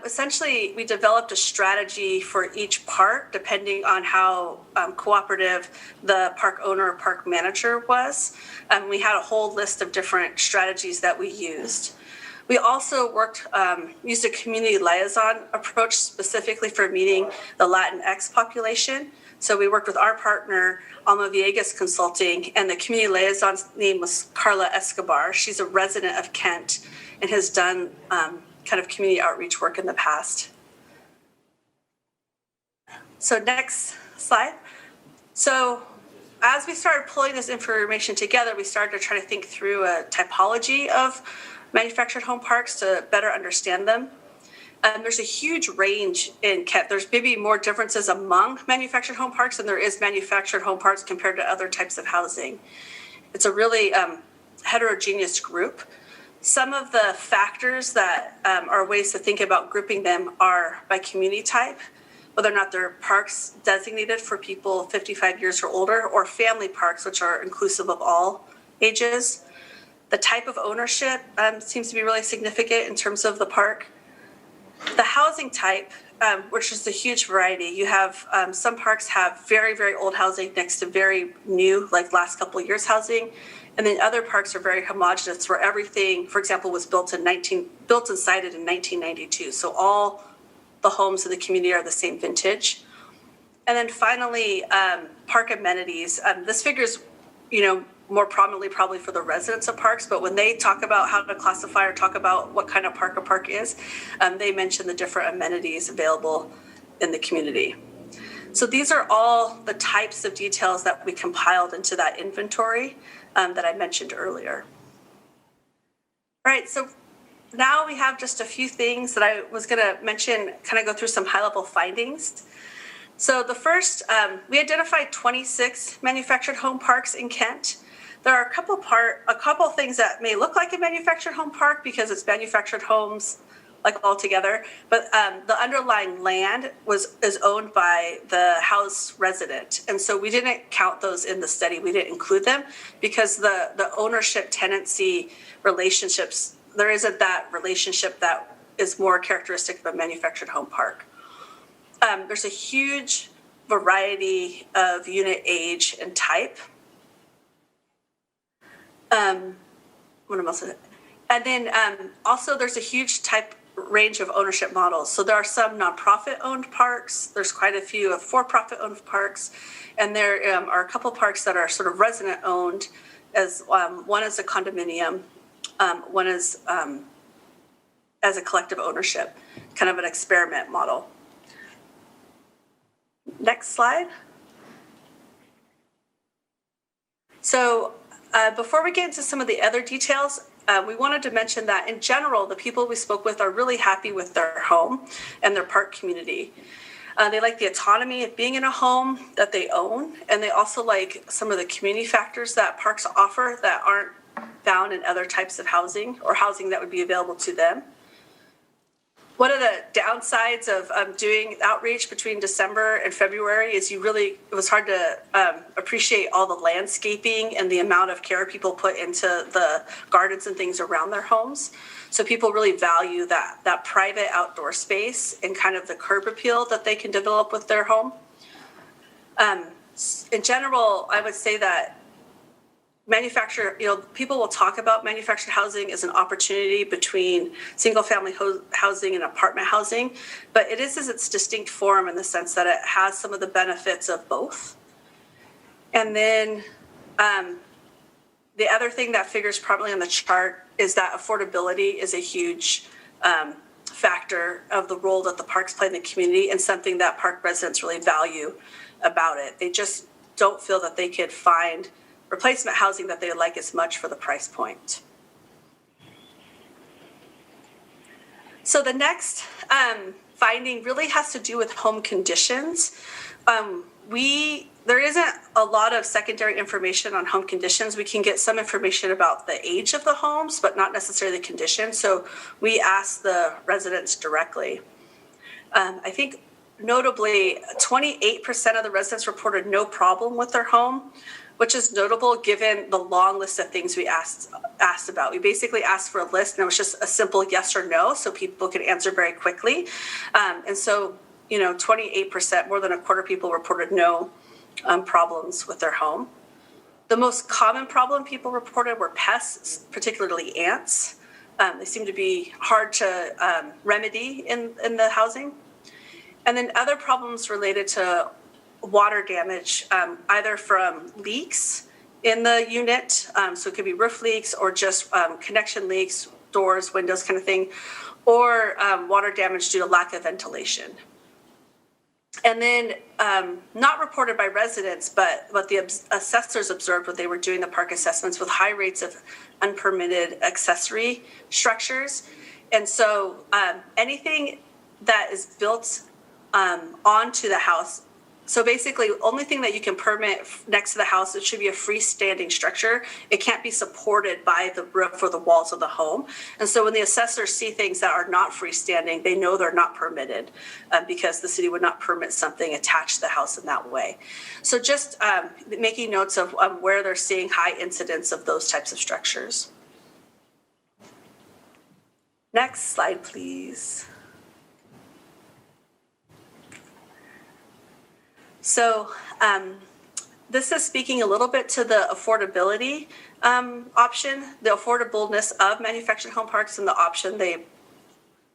Essentially, we developed a strategy for each park depending on how cooperative the park owner or park manager was. We had a whole list of different strategies that we used. We also used a community liaison approach specifically for meeting the Latinx population. So we worked with our partner, Alma Viegas Consulting, and the community liaison's name was Carla Escobar. She's a resident of Kent and has done kind of community outreach work in the past. So next slide. So as we started pulling this information together, we started to try to think through a typology of manufactured home parks to better understand them. There's a huge range in Kent. There's maybe more differences among manufactured home parks than there is manufactured home parks compared to other types of housing. It's a really heterogeneous group. Some of the factors that are ways to think about grouping them are by community type, whether or not they're parks designated for people 55 years or older, or family parks, which are inclusive of all ages. The type of ownership seems to be really significant in terms of the park. The housing type, which is a huge variety. You have some parks have very, very old housing next to very new, like last couple of years housing. And then other parks are very homogenous where everything, for example, was built and sited in 1992. So all the homes in the community are the same vintage. And then finally, park amenities. This figures, more prominently probably for the residents of parks, but when they talk about how to classify or talk about what kind of park a park is, they mention the different amenities available in the community. So these are all the types of details that we compiled into that inventory that I mentioned earlier. All right, so now we have just a few things that I was going to mention, kind of go through some high-level findings. So the first, we identified 26 manufactured home parks in Kent. There are a couple things that may look like a manufactured home park because it's manufactured homes like all together, but the underlying land is owned by the house resident. And so we didn't count those in the study. We didn't include them because the ownership tenancy relationships, there isn't that relationship that is more characteristic of a manufactured home park. There's a huge variety of unit age and type. What else is it? And then also there's a huge range of ownership models. So there are some nonprofit owned parks. There's quite a few of for-profit owned parks. And there are a couple parks that are sort of resident owned as one is a condominium, one is as a collective ownership, kind of an experiment model. Next slide. So before we get into some of the other details, we wanted to mention that in general, the people we spoke with are really happy with their home and their park community. They like the autonomy of being in a home that they own, and they also like some of the community factors that parks offer that aren't found in other types of housing or housing that would be available to them. One of the downsides of doing outreach between December and February is it was hard to appreciate all the landscaping and the amount of care people put into the gardens and things around their homes. So people really value that private outdoor space and kind of the curb appeal that they can develop with their home. In general, I would say that people will talk about manufactured housing as an opportunity between single-family housing and apartment housing, but it is its distinct form in the sense that it has some of the benefits of both. And then the other thing that figures probably on the chart is that affordability is a huge factor of the role that the parks play in the community and something that park residents really value about it. They just don't feel that they could find replacement housing that they like as much for the price point. So the next finding really has to do with home conditions. There isn't a lot of secondary information on home conditions. We can get some information about the age of the homes, but not necessarily the condition. So we asked the residents directly. I think notably, 28% of the residents reported no problem with their home, which is notable given the long list of things we asked about. We basically asked for a list, and it was just a simple yes or no, so people could answer very quickly. And so, 28%, more than a quarter of people reported no problems with their home. The most common problem people reported were pests, particularly ants. They seem to be hard to remedy in the housing. And then other problems related to water damage, either from leaks in the unit, so it could be roof leaks or just connection leaks, doors, windows kind of thing, or water damage due to lack of ventilation. And then not reported by residents, but what the assessors observed when they were doing the park assessments with high rates of unpermitted accessory structures. And so anything that is built onto the house, so basically, only thing that you can permit next to the house, it should be a freestanding structure. It can't be supported by the roof or the walls of the home. And so when the assessors see things that are not freestanding, they know they're not permitted because the city would not permit something attached to the house in that way. So just making notes of where they're seeing high incidence of those types of structures. Next slide, please. So this is speaking a little bit to the affordability option, the affordableness of manufactured home parks and the option they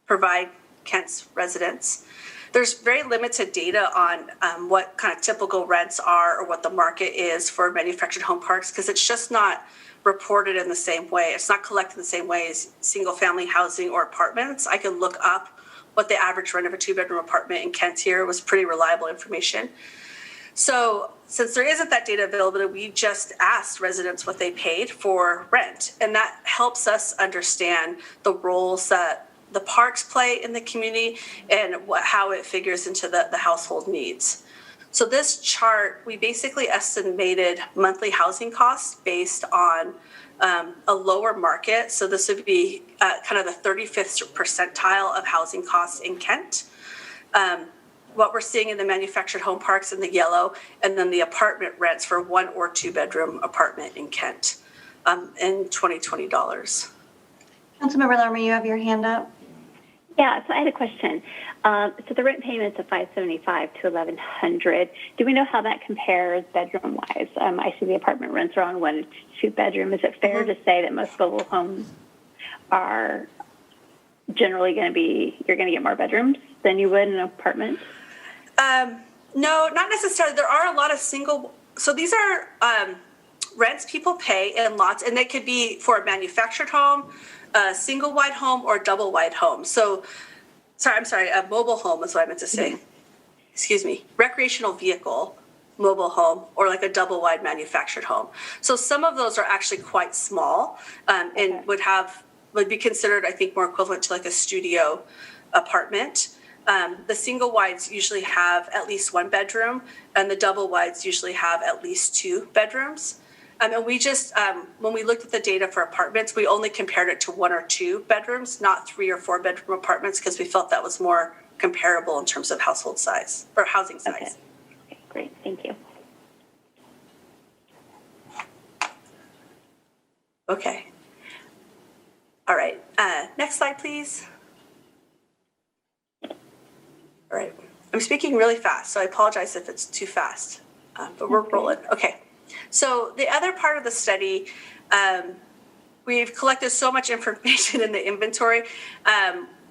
provide Kent's residents. There's very limited data on what kind of typical rents are or what the market is for manufactured home parks because it's just not reported in the same way. It's not collected the same way as single family housing or apartments. I can look up what the average rent of a 2-bedroom apartment in Kent here was pretty reliable information. So since there isn't that data available, we just asked residents what they paid for rent. And that helps us understand the roles that the parks play in the community and how it figures into the household needs. So this chart, we basically estimated monthly housing costs based on a lower market. So this would be kind of the 35th percentile of housing costs in Kent. What we're seeing in the manufactured home parks in the yellow, and then the apartment rents for 1 or 2-bedroom apartment in Kent in $2020. Councilmember Lerma, you have your hand up. Yeah, so I had a question. So the rent payments of $575 to $1,100. Do we know how that compares bedroom-wise? I see the apartment rents are on 1 to 2-bedroom. Is it fair to say that most mobile homes are generally going to be, you're going to get more bedrooms than you would in an apartment? No, not necessarily. There are a lot of so these are rents people pay in lots, and they could be for a manufactured home, a single wide home, or a double wide home. So, a mobile home is what I meant to say. Excuse me, recreational vehicle, mobile home, or like a double wide manufactured home. So some of those are actually quite small and would be considered, I think, more equivalent to like a studio apartment. The single wides usually have at least 1 bedroom, and the double wides usually have at least 2 bedrooms. And we just, when we looked at the data for apartments, we only compared it to 1 or 2 bedrooms, not 3 or 4 bedroom apartments, because we felt that was more comparable in terms of household size or housing size. Okay, great, thank you. Okay. All right, next slide, please. All right, I'm speaking really fast, so I apologize if it's too fast, but we're rolling. Okay, so the other part of the study, we've collected so much information in the inventory.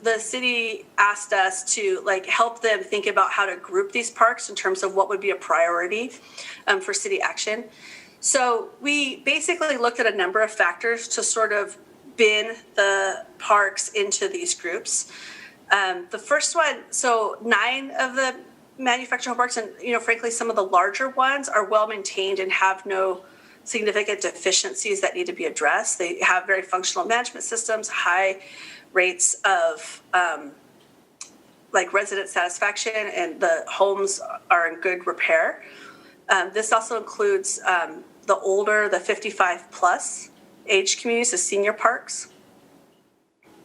The city asked us to help them think about how to group these parks in terms of what would be a priority for city action. So we basically looked at a number of factors to sort of bin the parks into these groups. The first one, so 9 of the manufactured home parks, and frankly, some of the larger ones are well maintained and have no significant deficiencies that need to be addressed. They have very functional management systems, high rates of resident satisfaction, and the homes are in good repair. This also includes the 55 plus age communities, the senior parks.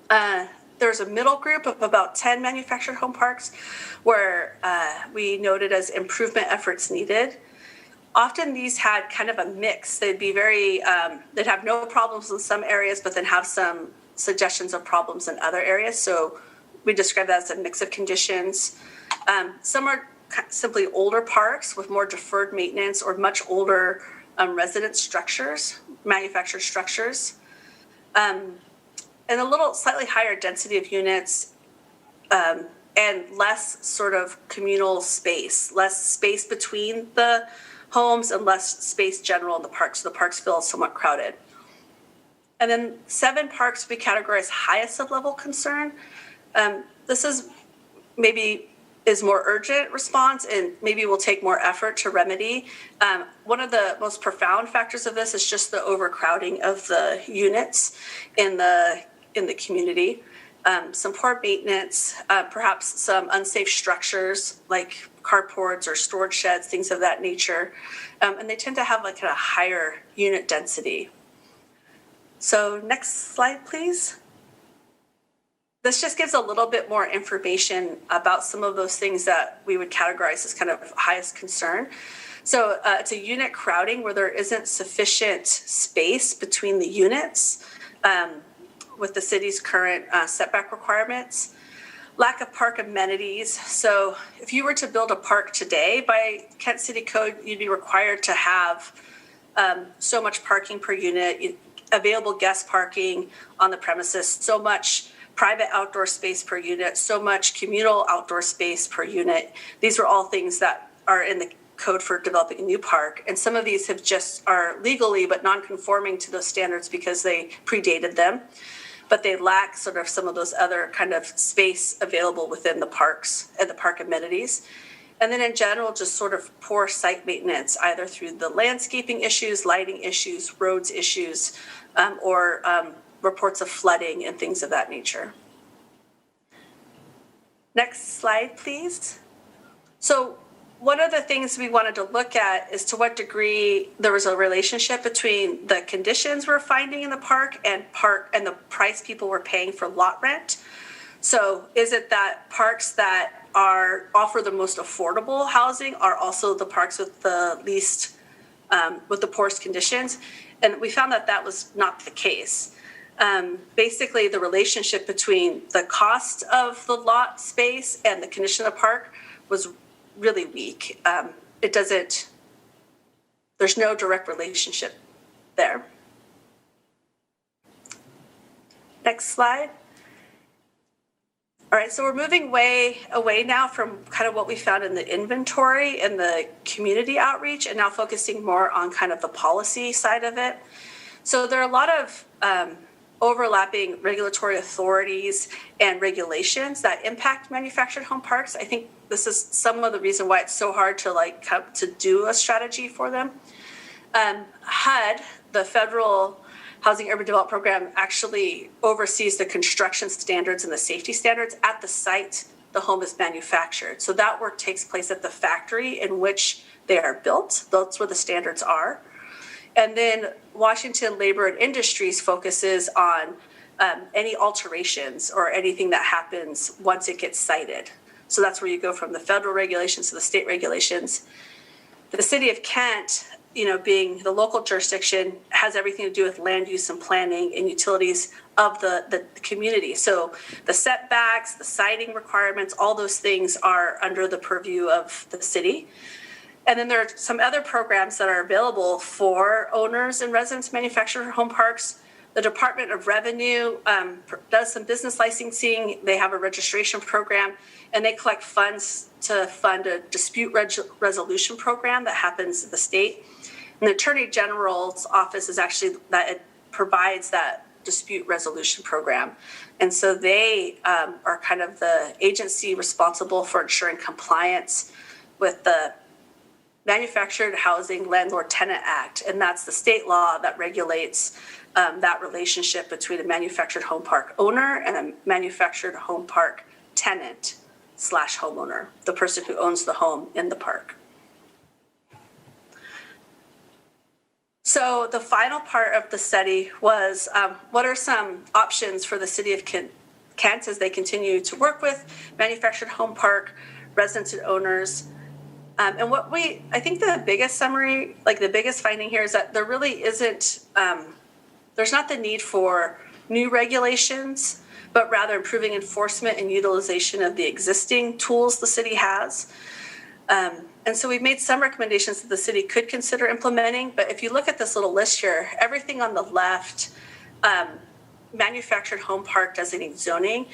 There's a middle group of about 10 manufactured home parks where we noted as improvement efforts needed. Often these had kind of a mix. They'd be they'd have no problems in some areas, but then have some suggestions of problems in other areas. So we describe that as a mix of conditions. Some are simply older parks with more deferred maintenance or much older resident structures, manufactured structures. And a little slightly higher density of units and less sort of communal space, less space between the homes and less space general in the parks. So the parks feel somewhat crowded. And then 7 parks we categorize highest of level concern. This is more urgent response and maybe will take more effort to remedy. One of the most profound factors of this is just the overcrowding of the units in the community. Some poor maintenance, perhaps some unsafe structures like carports or storage sheds, things of that nature. And they tend to have a higher unit density. So next slide, please. This just gives a little bit more information about some of those things that we would categorize as kind of highest concern. So it's a unit crowding where there isn't sufficient space between the units with the city's current setback requirements. Lack of park amenities. So if you were to build a park today by Kent City Code, you'd be required to have so much parking per unit, available guest parking on the premises, so much private outdoor space per unit, so much communal outdoor space per unit. These are all things that are in the code for developing a new park. And some of these are legally but non-conforming to those standards because they predated them, but they lack sort of some of those other kind of space available within the parks and the park amenities. And then in general, just sort of poor site maintenance, either through the landscaping issues, lighting issues, roads issues, or reports of flooding and things of that nature. Next slide, please. So one of the things we wanted to look at is to what degree there was a relationship between the conditions we're finding in the park and the price people were paying for lot rent. So is it that parks that offer the most affordable housing are also the parks with the least, with the poorest conditions? And we found that was not the case. Basically, the relationship between the cost of the lot space and the condition of the park was really weak. There's no direct relationship there. Next slide. All right, so we're moving way away now from kind of what we found in the inventory and the community outreach, and now focusing more on kind of the policy side of it. So there are a lot of overlapping regulatory authorities and regulations that impact manufactured home parks. I think this is some of the reason why it's so hard to do a strategy for them. HUD, the Federal Housing Urban Development Program, actually oversees the construction standards and the safety standards at the site the home is manufactured. So that work takes place at the factory in which they are built. That's where the standards are. And then Washington Labor and Industries focuses on any alterations or anything that happens once it gets cited. So that's where you go from the federal regulations to the state regulations. The city of Kent, being the local jurisdiction, has everything to do with land use and planning and utilities of the community. So the setbacks, the siting requirements, all those things are under the purview of the city. And then there are some other programs that are available for owners and residents of manufactured home parks. The Department of Revenue does some business licensing. They have a registration program, and they collect funds to fund a dispute resolution program that happens at the state. And the Attorney General's office is actually that it provides that dispute resolution program. And so they are kind of the agency responsible for ensuring compliance with the Manufactured Housing Landlord Tenant Act. And that's the state law that regulates that relationship between a manufactured home park owner and a manufactured home park tenant / homeowner, the person who owns the home in the park. So the final part of the study was what are some options for the city of Kent as they continue to work with manufactured home park residents and owners. And I think the biggest summary, like the biggest finding here, is that there really isn't, there's not the need for new regulations, but rather improving enforcement and utilization of the existing tools the city has. And so we've made some recommendations that the city could consider implementing, but if you look at this little list here, everything on the left, manufactured home park designated zoning,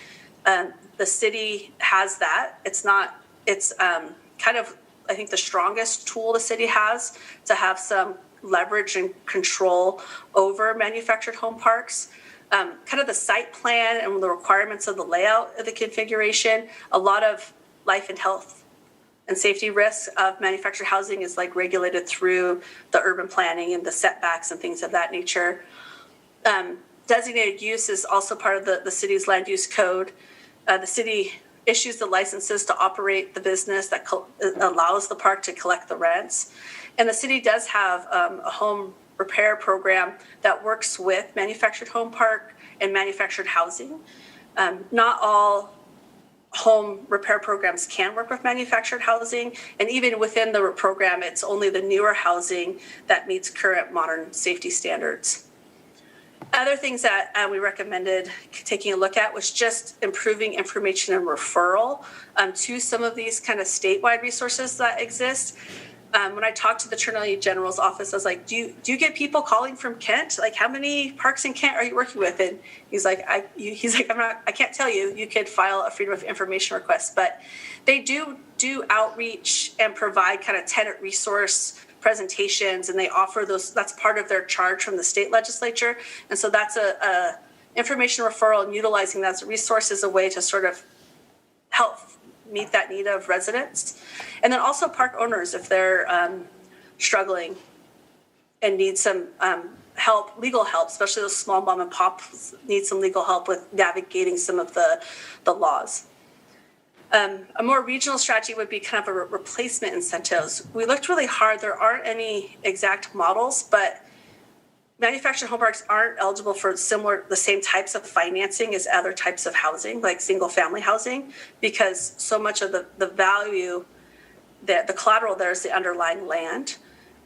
the city has that. It's kind of, I think, the strongest tool the city has to have some leverage and control over manufactured home parks. Kind of the site plan and the requirements of the layout of the configuration, a lot of life and health and safety risks of manufactured housing is like regulated through the urban planning and the setbacks and things of that nature. Designated use is also part of the city's land use code. The city issues the licenses to operate the business that allows the park to collect the rents. And the city does have a home repair program that works with manufactured home park and manufactured housing. Not all home repair programs can work with manufactured housing. And even within the program, it's only the newer housing that meets current modern safety standards. Other things that we recommended taking a look at was just improving information and referral to some of these kind of statewide resources that exist. When I talked to the Attorney General's office, I was like, do you get people calling from Kent? Like, how many parks in Kent are you working with? And he's like, I can't tell you. You could file a Freedom of Information request, but they do outreach and provide kind of tenant resource presentations, and they offer those. That's part of their charge from the state legislature, and so that's a information referral, and utilizing that as a resource is a way to sort of help meet that need of residents. And then also park owners, if they're struggling and need some help, legal help, especially those small mom and pops need some legal help with navigating some of the laws. A more regional strategy would be kind of a replacement incentives. We looked really hard. There aren't any exact models, but manufactured home parks aren't eligible for the same types of financing as other types of housing, like single family housing, because so much of the value, the collateral there is the underlying land.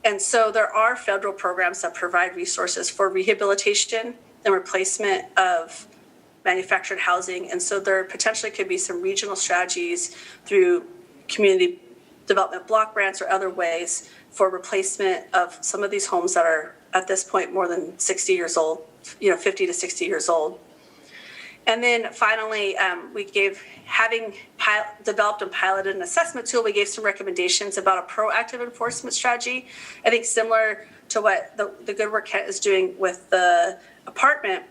And so there are federal programs that provide resources for rehabilitation and replacement of manufactured housing. And so there potentially could be some regional strategies through community development block grants or other ways for replacement of some of these homes that are at this point more than 60 years old, 50 to 60 years old. And then finally, having developed and piloted an assessment tool, we gave some recommendations about a proactive enforcement strategy. I think similar to what the good work Kent is doing with the apartment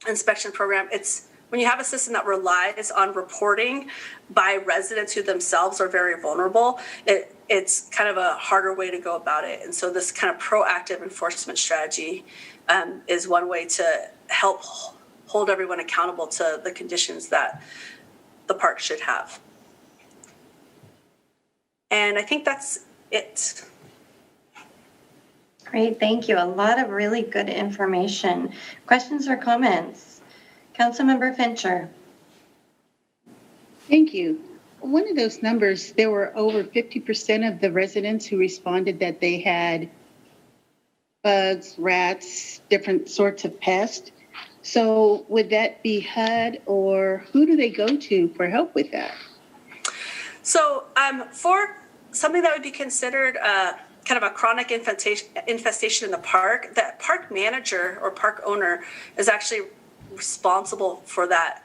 inspection program. It's when you have a system that relies on reporting by residents who themselves are very vulnerable, it's kind of a harder way to go about it. And so this kind of proactive enforcement strategy is one way to help hold everyone accountable to the conditions that the park should have. And I think that's it. Great, thank you. A lot of really good information. Questions or comments? Councilmember Fincher. Thank you. One of those numbers, there were over 50% of the residents who responded that they had bugs, rats, different sorts of pests. So would that be HUD, or who do they go to for help with that? So for something that would be considered kind of a chronic infestation in the park, that park manager or park owner is actually responsible for that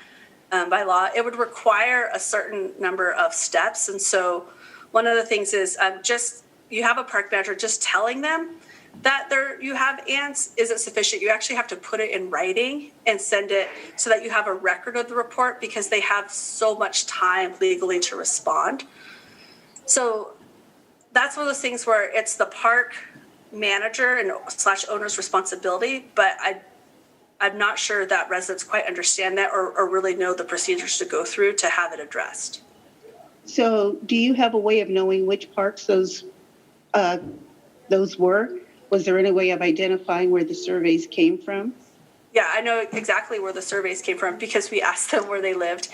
by law. It would require a certain number of steps. And so one of the things is just, you have a park manager, just telling them that you have ants isn't sufficient. You actually have to put it in writing and send it so that you have a record of the report, because they have so much time legally to respond. So that's one of those things where it's the park manager and / owner's responsibility, but I'm not sure that residents quite understand that or really know the procedures to go through to have it addressed. So do you have a way of knowing which parks those were? Was there any way of identifying where the surveys came from? Yeah, I know exactly where the surveys came from because we asked them where they lived.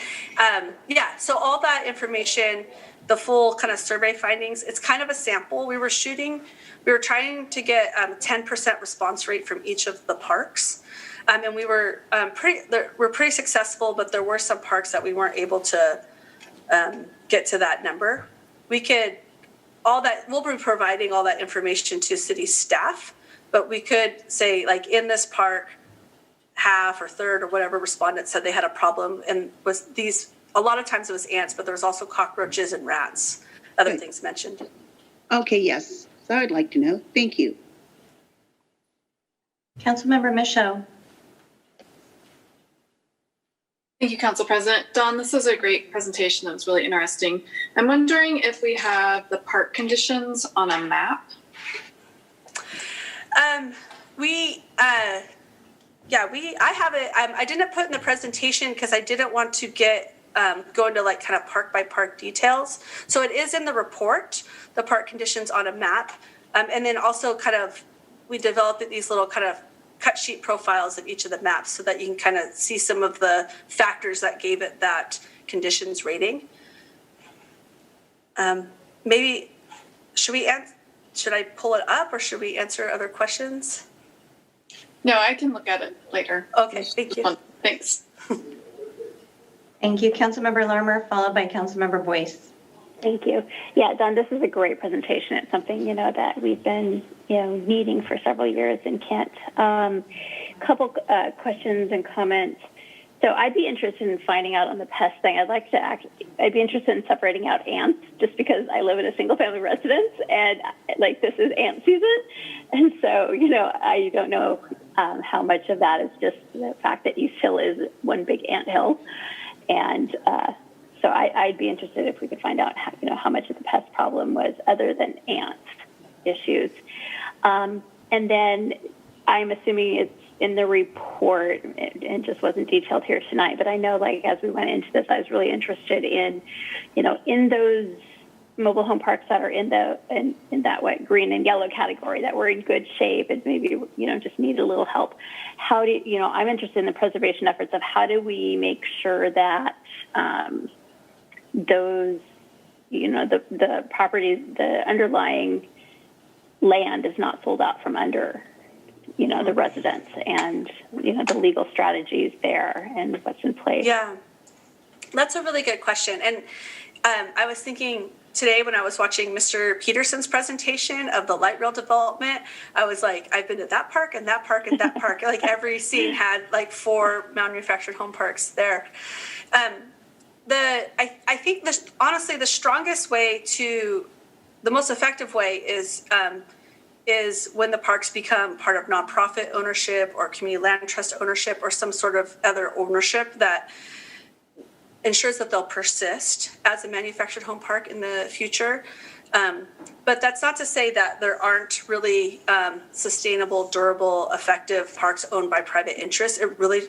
Yeah, so all that information, the full kind of survey findings, it's kind of a sample we were shooting. We were trying to get 10% response rate from each of the parks. And we were pretty successful, but there were some parks that we weren't able to get to that number. We'll be providing all that information to city staff, but we could say, like, in this park, half or third or whatever respondents said they had a problem, and a lot of times it was ants, but there was also cockroaches and rats, other things mentioned. Okay, yes. So I'd like to know. Thank you. Councilmember Michaud. Thank you, Council President. Dawn, this was a great presentation. That was really interesting. I'm wondering if we have the park conditions on a map. I have it. I didn't put in the presentation because I didn't want to go into like kind of park by park details. So it is in the report, the park conditions on a map. And then also we developed these little kind of cut sheet profiles of each of the maps so that you can kind of see some of the factors that gave it that conditions rating. Maybe should I pull it up or should we answer other questions? No, I can look at it later. Okay, thank you. Thanks. Thank you, Councilmember Larmer, followed by Councilmember Boyce. Thank you. Yeah, Don, this is a great presentation. It's something, that we've been, needing for several years in Kent. Couple questions and comments. So I'd be interested in finding out on the pest thing. I'd be interested in separating out ants, just because I live in a single family residence and this is ant season. And so, I don't know how much of that is just the fact that East Hill is one big ant hill. And so I'd be interested if we could find out how much of the pest problem was other than ant issues. And then I'm assuming it's in the report and just wasn't detailed here tonight, but I know as we went into this, I was really interested in, in those mobile home parks that are in that green and yellow category that were in good shape and maybe, just need a little help. I'm interested in the preservation efforts of how do we make sure that those, the properties, the underlying land is not sold out from under, the residents and, the legal strategies there and what's in place. Yeah, that's a really good question. And I was thinking today when I was watching Mr. Peterson's presentation of the light rail development, I was like, I've been to that park and that park and that park. Every scene had 4 manufactured home parks there. I think honestly, the strongest way the most effective way is when the parks become part of nonprofit ownership or community land trust ownership or some sort of other ownership that ensures that they'll persist as a manufactured home park in the future. But that's not to say that there aren't really sustainable, durable, effective parks owned by private interests. It really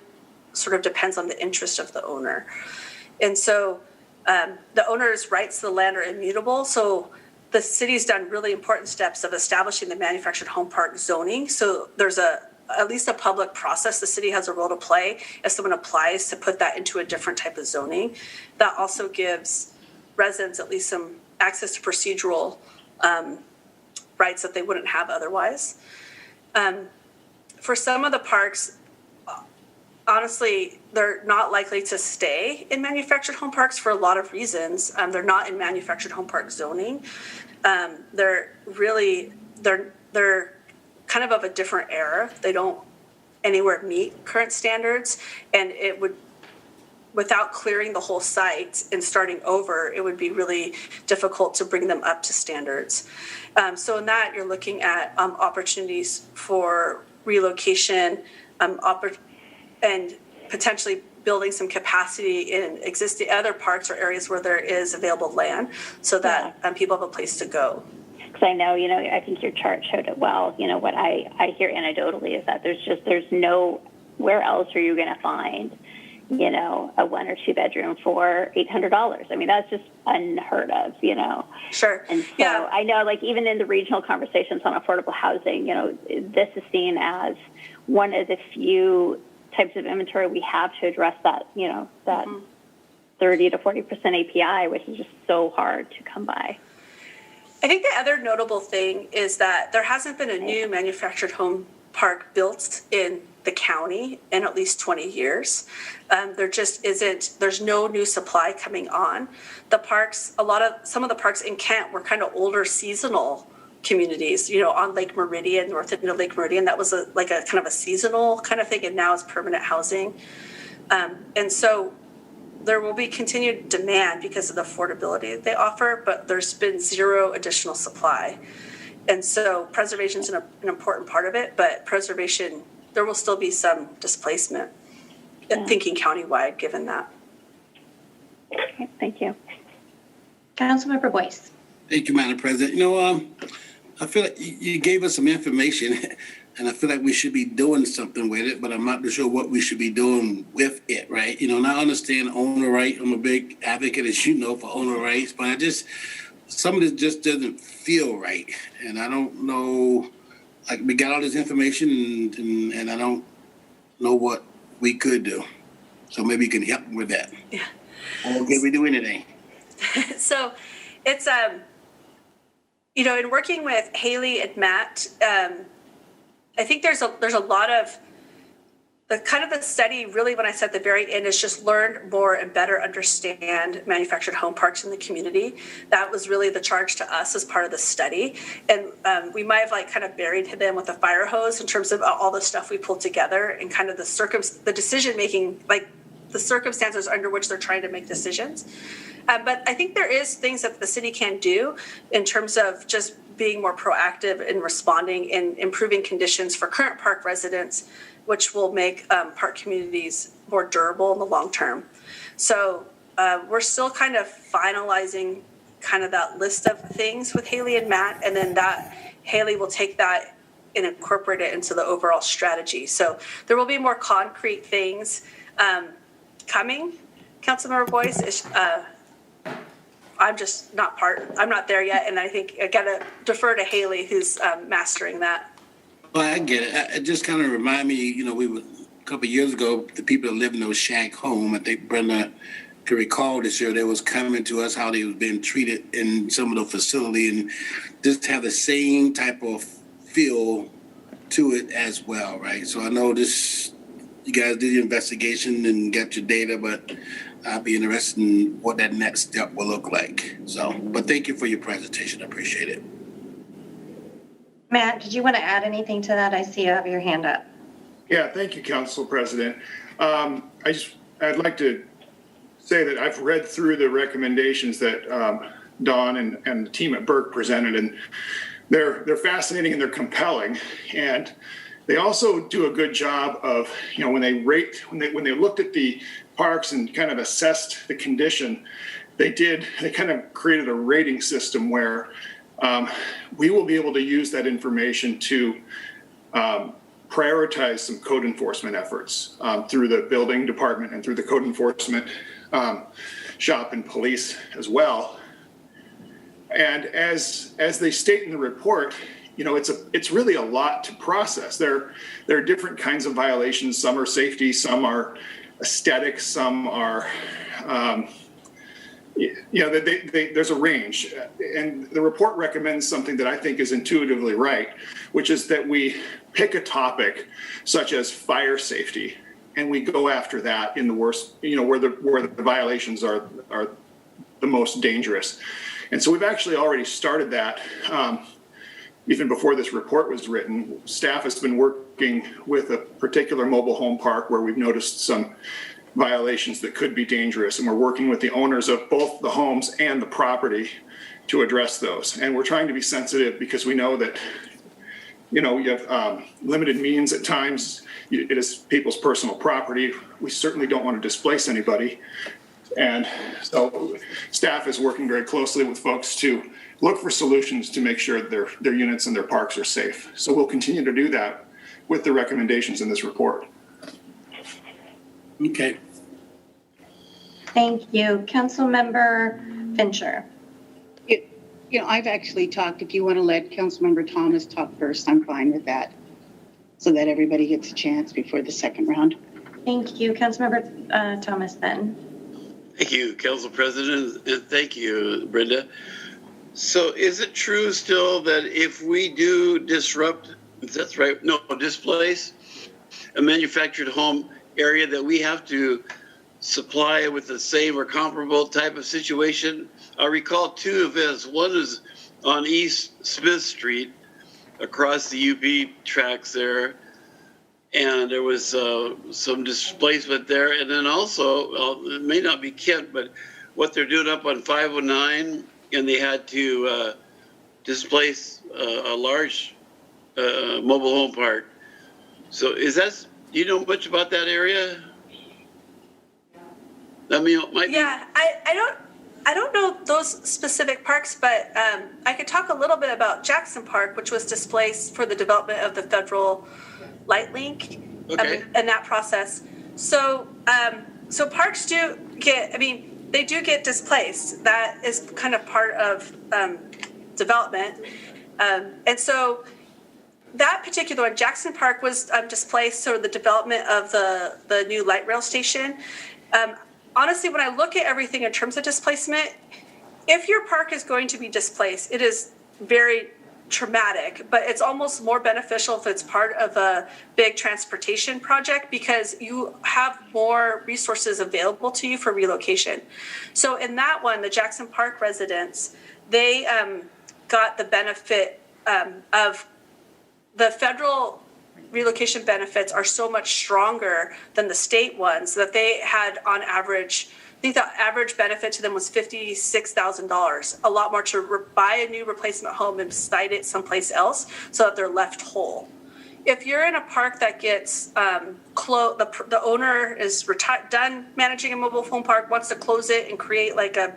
sort of depends on the interest of the owner. And so the owner's rights to the land are immutable. So the city's done really important steps of establishing the manufactured home park zoning. So there's at least a public process the city has a role to play if someone applies to put that into a different type of zoning. That also gives residents at least some access to procedural rights that they wouldn't have otherwise. For some of the parks, honestly, they're not likely to stay in manufactured home parks for a lot of reasons. They're not in manufactured home park zoning. They're kind of a different era. They don't anywhere meet current standards, and it would, without clearing the whole site and starting over, it would be really difficult to bring them up to standards. So in that, you're looking at opportunities for relocation, and potentially building some capacity in existing other parks or areas where there is available land, so that people have a place to go. Because I know, I think your chart showed it well. What I hear anecdotally is that there's no, where else are you going to find, a 1 or 2 bedroom for $800? I mean, that's just unheard of, Sure. And so I know, like, even in the regional conversations on affordable housing, this is seen as one of the few types of inventory we have to address that, that 30 to 40% API, which is just so hard to come by. I think the other notable thing is that there hasn't been a new manufactured home park built in the county in at least 20 years. There just isn't, there's no new supply coming on. The parks, some of the parks in Kent were kind of older seasonal communities, on Lake Meridian, north end of Lake Meridian. That was a kind of a seasonal kind of thing, and now it's permanent housing. And so there will be continued demand because of the affordability they offer, but there's been zero additional supply. And so preservation is an important part of it, but preservation, there will still be some displacement, thinking countywide, given that. Okay, thank you. Councilmember Boyce. Thank you, Madam President. I feel like you gave us some information, and I feel like we should be doing something with it, but I'm not sure what we should be doing with it, right? And I understand owner right. I'm a big advocate, as you know, for owner rights, but some of this just doesn't feel right. And I don't know, like, we got all this information, and I don't know what we could do. So maybe you can help me with that. Yeah. Or can we do anything? So it's, in working with Hayley and Matt, I think there's a lot of the study, really, when I said at the very end, is just learn more and better understand manufactured home parks in the community. That was really the charge to us as part of the study. And we might have kind of buried them with a fire hose in terms of all the stuff we pulled together and kind of the decision making, the circumstances under which they're trying to make decisions. But I think there is things that the city can do in terms of just being more proactive in responding and improving conditions for current park residents, which will make park communities more durable in the long term. So we're still kind of finalizing kind of that list of things with Hayley and Matt, and then Hayley will take that and incorporate it into the overall strategy. So there will be more concrete things coming. Councilmember Boyce, I'm just I'm not there yet, and I think I gotta defer to Hayley, who's mastering that. Well, I get it. It just kind of remind me, we were a couple of years ago, the people that live in those shack home, I think Brenda can recall this year, they was coming to us how they was being treated in some of the facility, and just have the same type of feel to it as well, right? So I know you guys did the investigation and got your data, but I'll be interested in what that next step will look like. So, but thank you for your presentation. I appreciate it. Matt, did you want to add anything to that? I see you have your hand up. Yeah, thank you, Council President. I'd like to say that I've read through the recommendations that Dawn and the team at Burke presented, and they're fascinating and they're compelling. And they also do a good job of, when they looked at the parks and kind of assessed the condition, they kind of created a rating system where we will be able to use that information to prioritize some code enforcement efforts through the building department and through the code enforcement shop and police as well. And as they state in the report, you know, it's really a lot to process. There are different kinds of violations. Some are safety, some are aesthetic, some are, there's a range. And the report recommends something that I think is intuitively right, which is that we pick a topic such as fire safety, and we go after that in the worst, you know, where the violations are the most dangerous. And so we've actually already started that. Even before this report was written, staff has been working with a particular mobile home park where we've noticed some violations that could be dangerous. And we're working with the owners of both the homes and the property to address those. And we're trying to be sensitive because we know that, you know, you have limited means at times. It is people's personal property. We certainly don't want to displace anybody. And so staff is working very closely with folks to look for solutions to make sure their units and their parks are safe. So we'll continue to do that with the recommendations in this report. Okay. Thank you. Councilmember Fincher. You know, I've actually talked, if you want to let Councilmember Thomas talk first, I'm fine with that, so that everybody gets a chance before the second round. Thank you. Councilmember Thomas then. Thank you, Council President, and thank you, Brenda. So is it true still that if we do displace a manufactured home area, that we have to supply it with the same or comparable type of situation? I recall two events. One is on East Smith Street across the UP tracks there, and there was some displacement there. And then also, it may not be Kent, but what they're doing up on 509, and they had to displace a large mobile home park. So do you know much about that area? I mean, I don't know those specific parks, but I could talk a little bit about Jackson Park, which was displaced for the development of the federal light link. Okay. And that process. So parks do get, they do get displaced. That is kind of part of development. And so that particular one, Jackson Park, was displaced, so the development of the new light rail station. Honestly, when I look at everything in terms of displacement, if your park is going to be displaced, it is very traumatic, but it's almost more beneficial if it's part of a big transportation project, because you have more resources available to you for relocation. So in that one, the Jackson Park residents, they got the benefit of the federal relocation benefits are so much stronger than the state ones that they had on average. I think the average benefit to them was $56,000, a lot more to buy a new replacement home and site it someplace else so that they're left whole. If you're in a park that gets the owner is done managing a mobile home park, wants to close it and create like a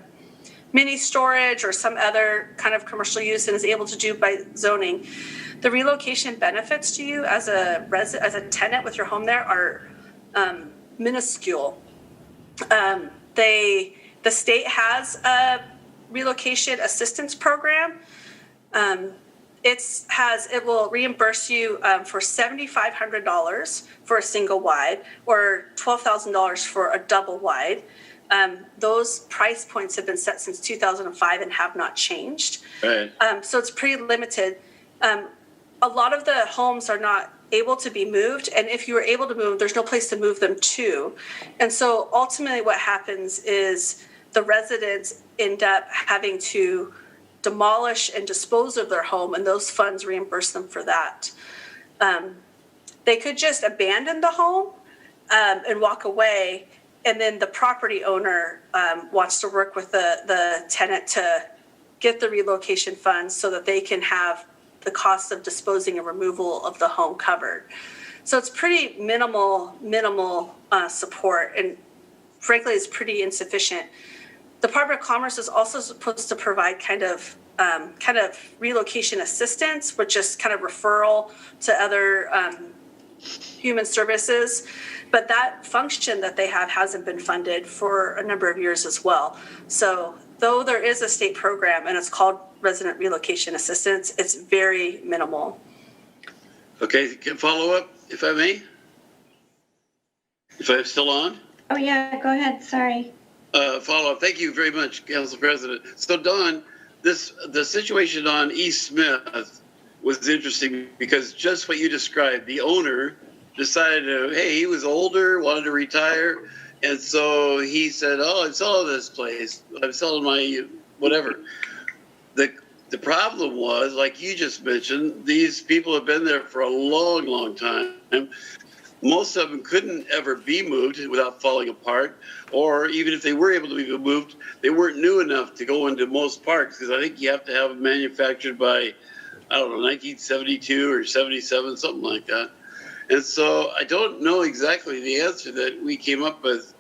mini storage or some other kind of commercial use and is able to do by zoning, the relocation benefits to you as a tenant with your home there are minuscule. The state has a relocation assistance program. It will reimburse you for $7,500 for a single wide or $12,000 for a double wide. Those price points have been set since 2005 and have not changed. Right. So it's pretty limited. A lot of the homes are not able to be moved, and if you were able to move, there's no place to move them to. And so ultimately what happens is the residents end up having to demolish and dispose of their home, and those funds reimburse them for that. They could just abandon the home and walk away, and then the property owner wants to work with the tenant to get the relocation funds so that they can have the cost of disposing and removal of the home covered. So it's pretty minimal support, and frankly, it's pretty insufficient. The Department of Commerce is also supposed to provide kind of relocation assistance, which is kind of referral to other human services, but that function that they have hasn't been funded for a number of years as well. So though there is a state program and it's called Resident Relocation Assistance, it's very minimal. Okay, can follow up, if I may? If I'm still on? Oh, yeah, go ahead. Sorry. Follow up. Thank you very much, Council President. So, Don, the situation on East Smith was interesting because just what you described, the owner decided to, hey, he was older, wanted to retire. And so he said, oh, I'm selling this place. I'm selling my whatever. The problem was, like you just mentioned, these people have been there for a long, long time. Most of them couldn't ever be moved without falling apart, or even if they were able to be moved, they weren't new enough to go into most parks, because I think you have to have it manufactured by, I don't know, 1972 or 77, something like that. And so I don't know exactly the answer that we came up with.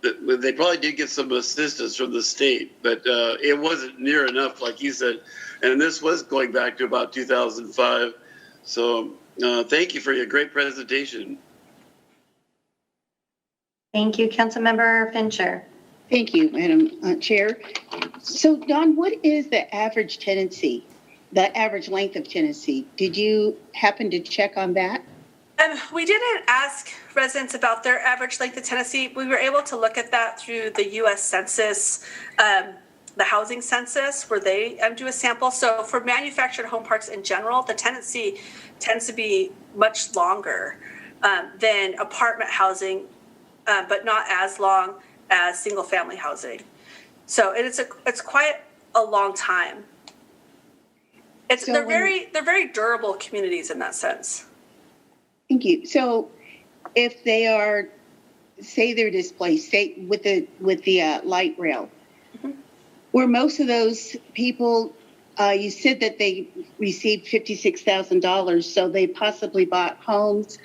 They probably did get some assistance from the state, but it wasn't near enough, like you said. And this was going back to about 2005. So thank you for your great presentation. Thank you, Councilmember Fincher. Thank you, Madam Chair. So, Don, what is the average tenancy, the average length of tenancy? Did you happen to check on that? We didn't ask residents about their average length of tenancy. We were able to look at that through the U.S. Census, the housing census, where they do a sample. So for manufactured home parks in general, the tenancy tends to be much longer than apartment housing, but not as long as single-family housing. So it's quite a long time. They're very durable communities in that sense. Thank you. So if they are, say they're displaced, say with the light rail, were most of those people, you said that they received $56,000, so they possibly bought homes.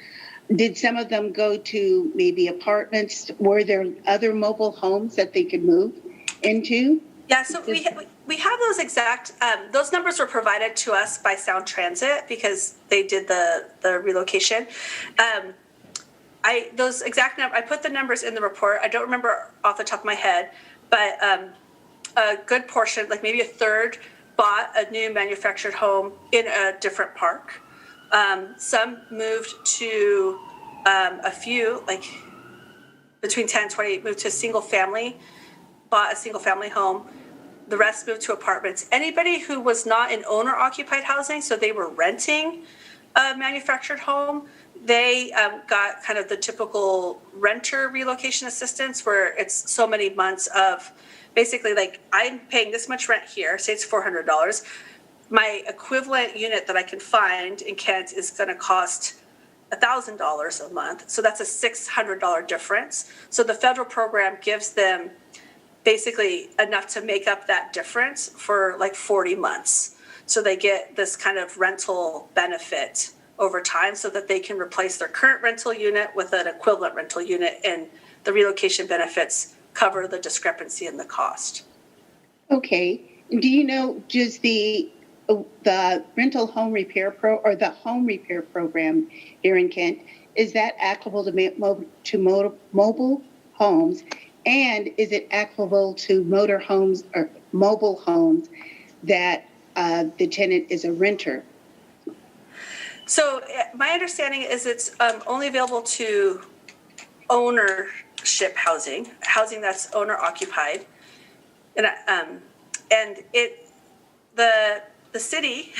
Did some of them go to maybe apartments? Were there other mobile homes that they could move into? Yeah, so we have those exact, those numbers were provided to us by Sound Transit because they did the relocation. Those exact numbers, I put the numbers in the report. I don't remember off the top of my head, but a good portion, like maybe a third, bought a new manufactured home in a different park. Some moved to a few, like between 10 and 20, moved to a single family, bought a single family home. The rest moved to apartments. Anybody who was not in owner occupied housing, so they were renting a manufactured home, they got kind of the typical renter relocation assistance where it's so many months of basically like I'm paying this much rent here, say it's $400. My equivalent unit that I can find in Kent is going to cost $1,000 a month. So that's a $600 difference. So the federal program gives them basically enough to make up that difference for like 40 months. So they get this kind of rental benefit over time so that they can replace their current rental unit with an equivalent rental unit, and the relocation benefits cover the discrepancy in the cost. Okay. Do you know, does the rental home repair or the home repair program here in Kent, is that applicable to mobile homes? And is it applicable to motor homes or mobile homes that the tenant is a renter? So my understanding is it's only available to ownership housing that's owner occupied, and the city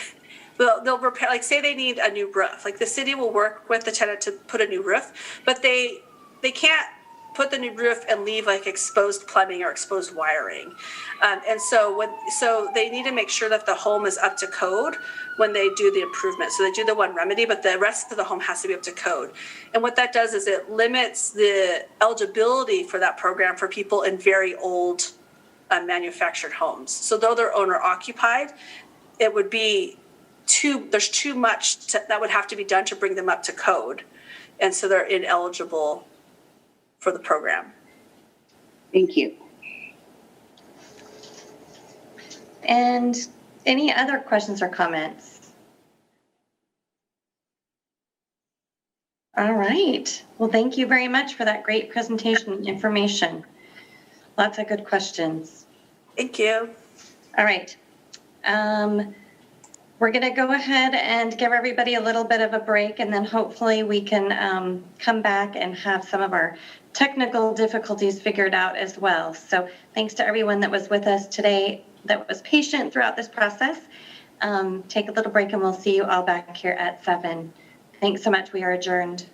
they'll repair, like say they need a new roof, like the city will work with the tenant to put a new roof, but they can't put the new roof and leave like exposed plumbing or exposed wiring. And so they need to make sure that the home is up to code when they do the improvement. So they do the one remedy, but the rest of the home has to be up to code. And what that does is it limits the eligibility for that program for people in very old manufactured homes. So though they're owner occupied, it would be there's too much that would have to be done to bring them up to code. And so they're ineligible for the program. Thank you. And any other questions or comments? All right. Well, thank you very much for that great presentation and information. Lots of good questions. Thank you. All right. We're going to go ahead and give everybody a little bit of a break, and then hopefully we can come back and have some of our technical difficulties figured out as well. So thanks to everyone that was with us today, that was patient throughout this process. Take a little break, and we'll see you all back here at 7. Thanks so much. We are adjourned.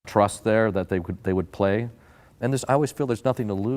Trust there that they would play, and I always feel there's nothing to lose.